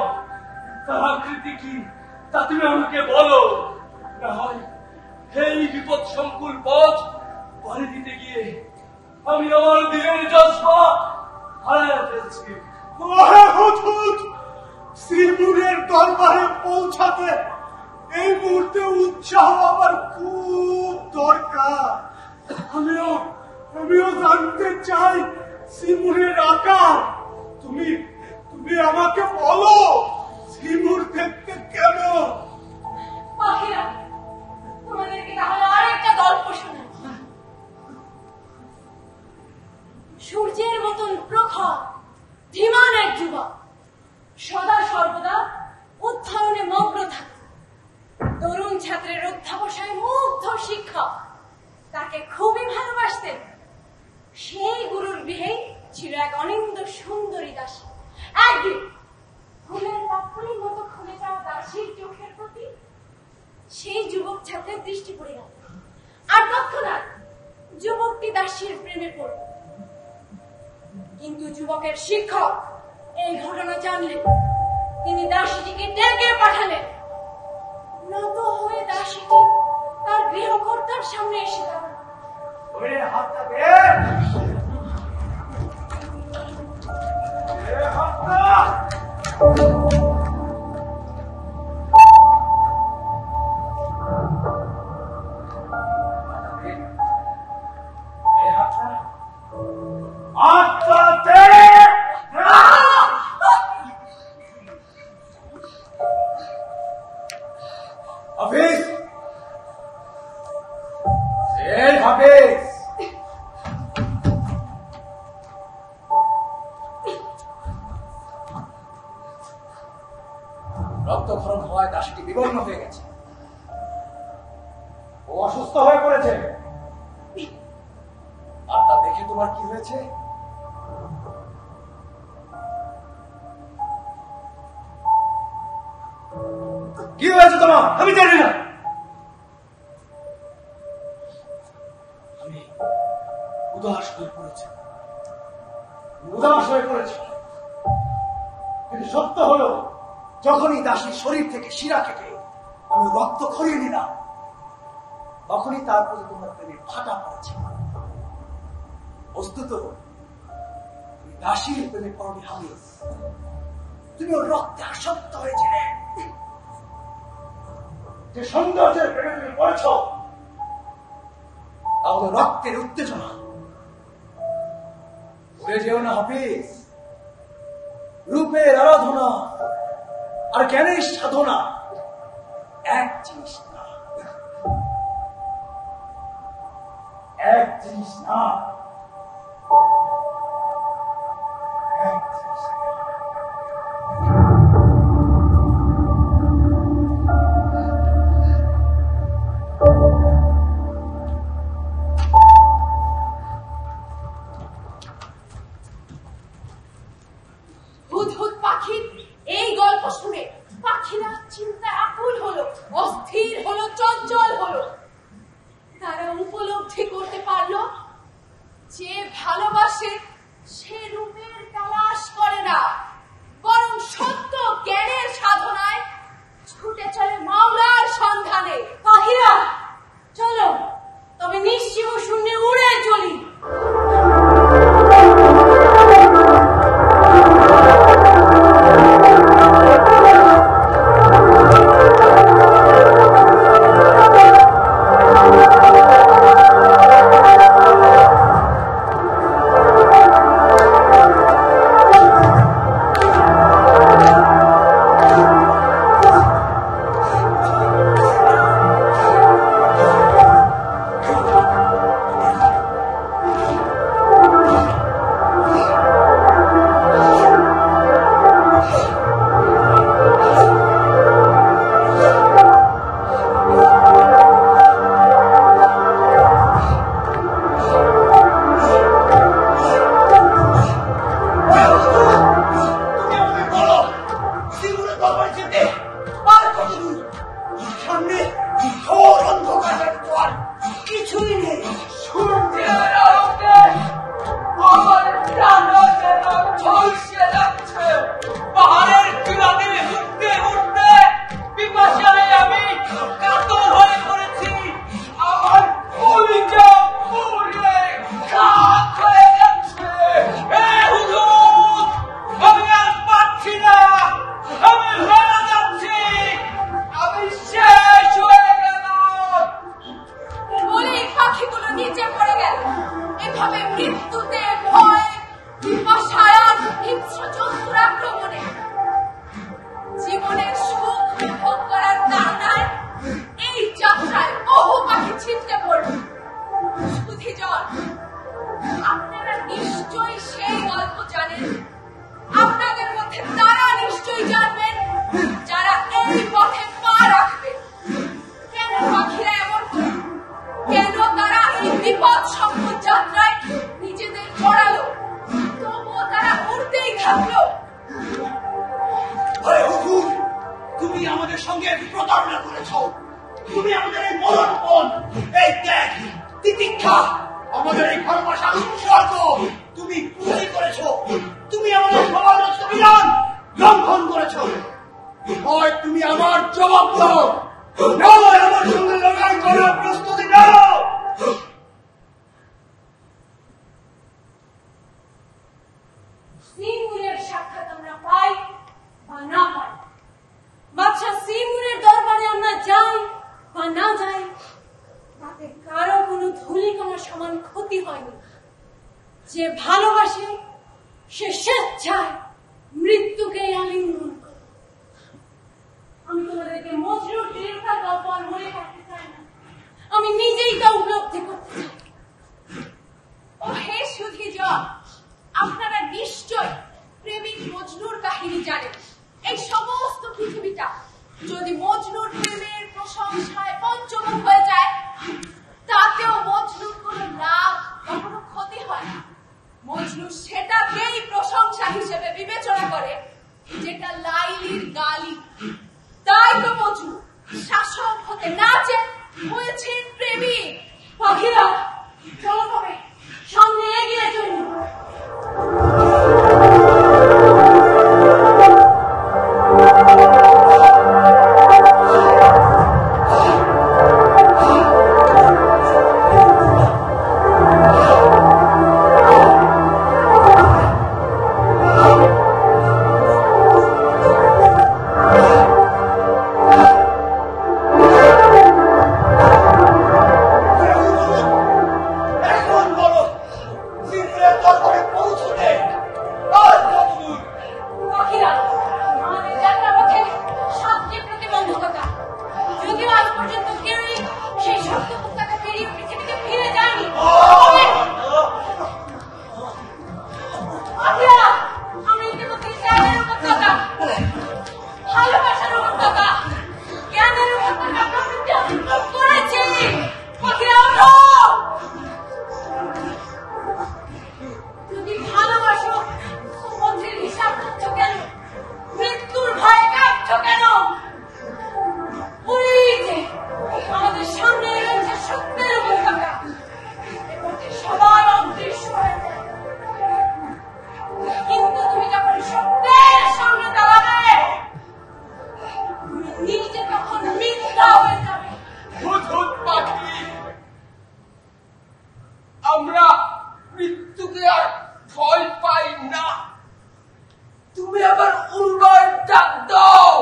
তার আকৃতি কি, তা তুমি আমাকে বলো। না হয় এই বিপদ সংকুল পথ পাড়ি দিতে গিয়ে আমি আমার দিনের জজ্বা হারায় ফেলছি। ওহে হুদহুদ, সিমুরের দরবারে পৌঁছাতে এই মুহূর্তে উৎসাহ আমার খুব দরকার। আমিও জানতে চাই সিমুরের আকার। তুমি আমাকে বলো, সিমুর দেখতে কেমন? পাখিরা, তোমাদেরকে তাহলে আরেকটা গল্প শোনাই। সূর্যের মতন প্রখর ধীমান এক যুবক সদা সর্বদা অধ্যয়নে মগ্ন থাকত। তরুণ ছাত্রের অধ্যাবসায় মুগ্ধ শিক্ষক তাকে খুবই ভালোবাসতেন। সেই গুরুর গৃহেই ছিল এক অনিন্দ সুন্দরী দাসী। একদিন ফুলের পাপড়ির মতো খুলে যাওয়া দাসীর চোখের প্রতি সেই যুবক ছাত্রের দৃষ্টি পড়ে গেল, আর তৎক্ষণাৎ যুবকটি দাসীর প্রেমে পড়ল। কিন্তু যুবকের শিক্ষক এই ঘটনা জানলেন। তিনি দাসীটিকে ডেকে পাঠালেন। নত হয়ে দাসীটি তার গৃহকর্তার সামনে এসে দাঁড়াল। হাতটা বের, হাফিজ, এই হাফিজ, রক্তক্ষরণ হওয়ায় দাসীটি বিবর্ণ হয়ে গেছে। ও অসুস্থ হয়ে পড়েছে। আর তা দেখে তোমার কি হয়েছে? কি হয়েছে তোমার? আমি জানি না। আমি উদাস হয়ে পড়েছি, কিন্তু সত্য হলো, যখনই দাসীর শরীর থেকে শিরা কেটে আমি রক্ত খরিয়ে নিলাম, তখনই তার প্রতি তোমার প্রেমে ফাটা পড়েছে। বস্তুত তুমি দাসীর প্রেমে পড়নি হামিদ, তুমি ওর রক্তে আসক্ত হয়েছিলে। যে সৌন্দর্যের প্রেমে তুমি পড়েছ তা হলো রক্তের উত্তেজনা। ভুলে যেও না হাফিজ, রূপের আরাধনা আর জ্ঞানের সাধনা এক জিনিস না, এক জিনিস না, এক জিনিস না। হুদহুদ পাখির এই গল্প শুনে পাখিরা চিন্তায় আকুল হলো, অস্থির হলো, চঞ্চল হলো। তারা উপলব্ধি করতে পারলো যে ভালোবাসে সে রূপের তালাশ করে না, বরং সত্য জ্ঞানের সাধনায় ছুটে চলে মাওলার সন্ধানে। পাখিরা চলো তবে নিঃসীম শূন্যে উড়ে চলি। পাখিরা চলো তবে সামনে এগিয়ে চলুন। উপত্যকা, জ্ঞানের উপত্যকা প্রতিষ্ঠা করেছি। পাখিরা যদি ভালোবাসো মন্ত্রীর হিসাব করছো কেন? মৃত্যুর ভয় কাঁপছো কেন? ওই যে আমাদের সামনে রয়েছে সত্যের উপত্যকা, সবাই অদৃশ্য হয়ে যায়। কিন্তু তুমি যখন সত্যের সামনে দাঁড়াবে, তুমি নিজে তখন মিথ্যা হয়ে যাবে। হুদহুদ পাখি, আমরা মৃত্যুকে আর ভয় পাই না। তুমি আবার উড়বার ডাক দাও।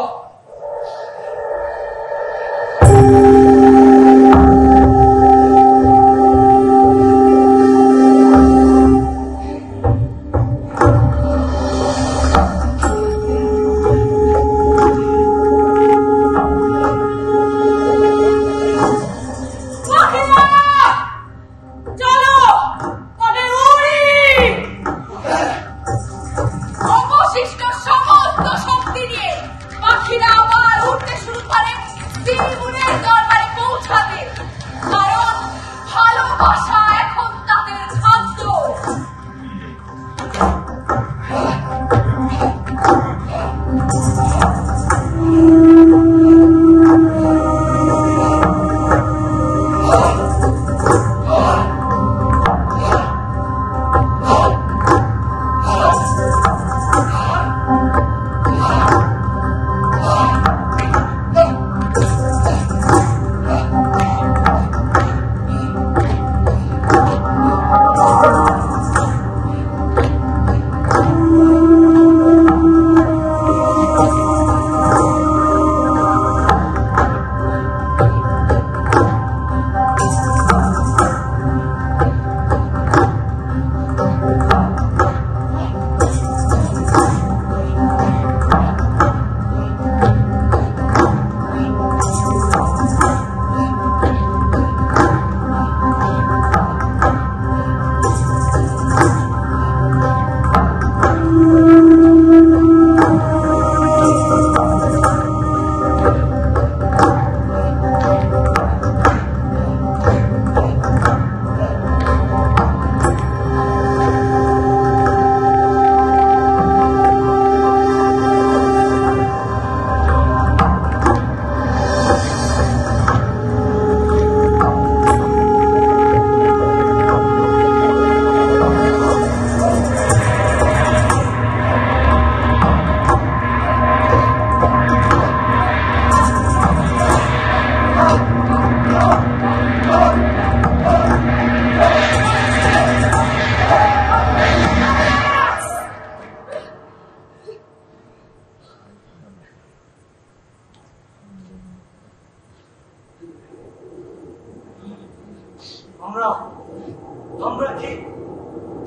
আমরা কি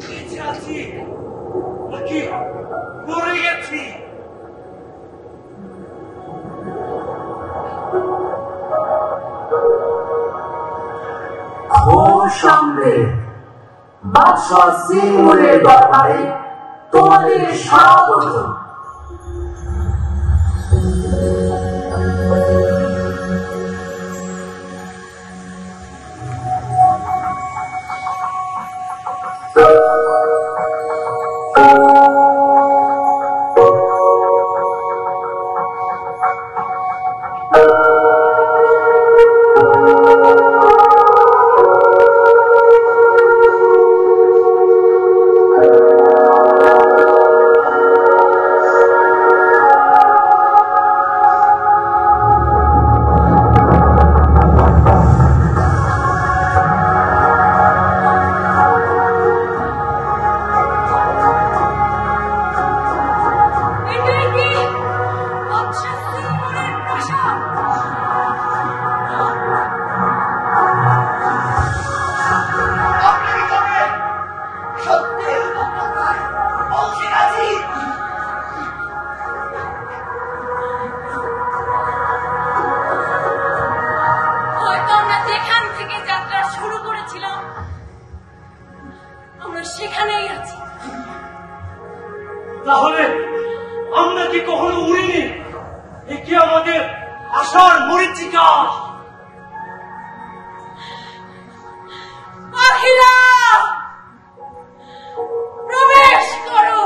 বেঁচে আছি নাকি মরে গেছি? সামনে বাদশাহ সিংহের দরবারে তোমাদের স্বাগত। তাহলে আমরা কি কখনো উড়িনি? এ কি আমাদের আশার মরীচিকা? পাখিরা প্রবেশ করো।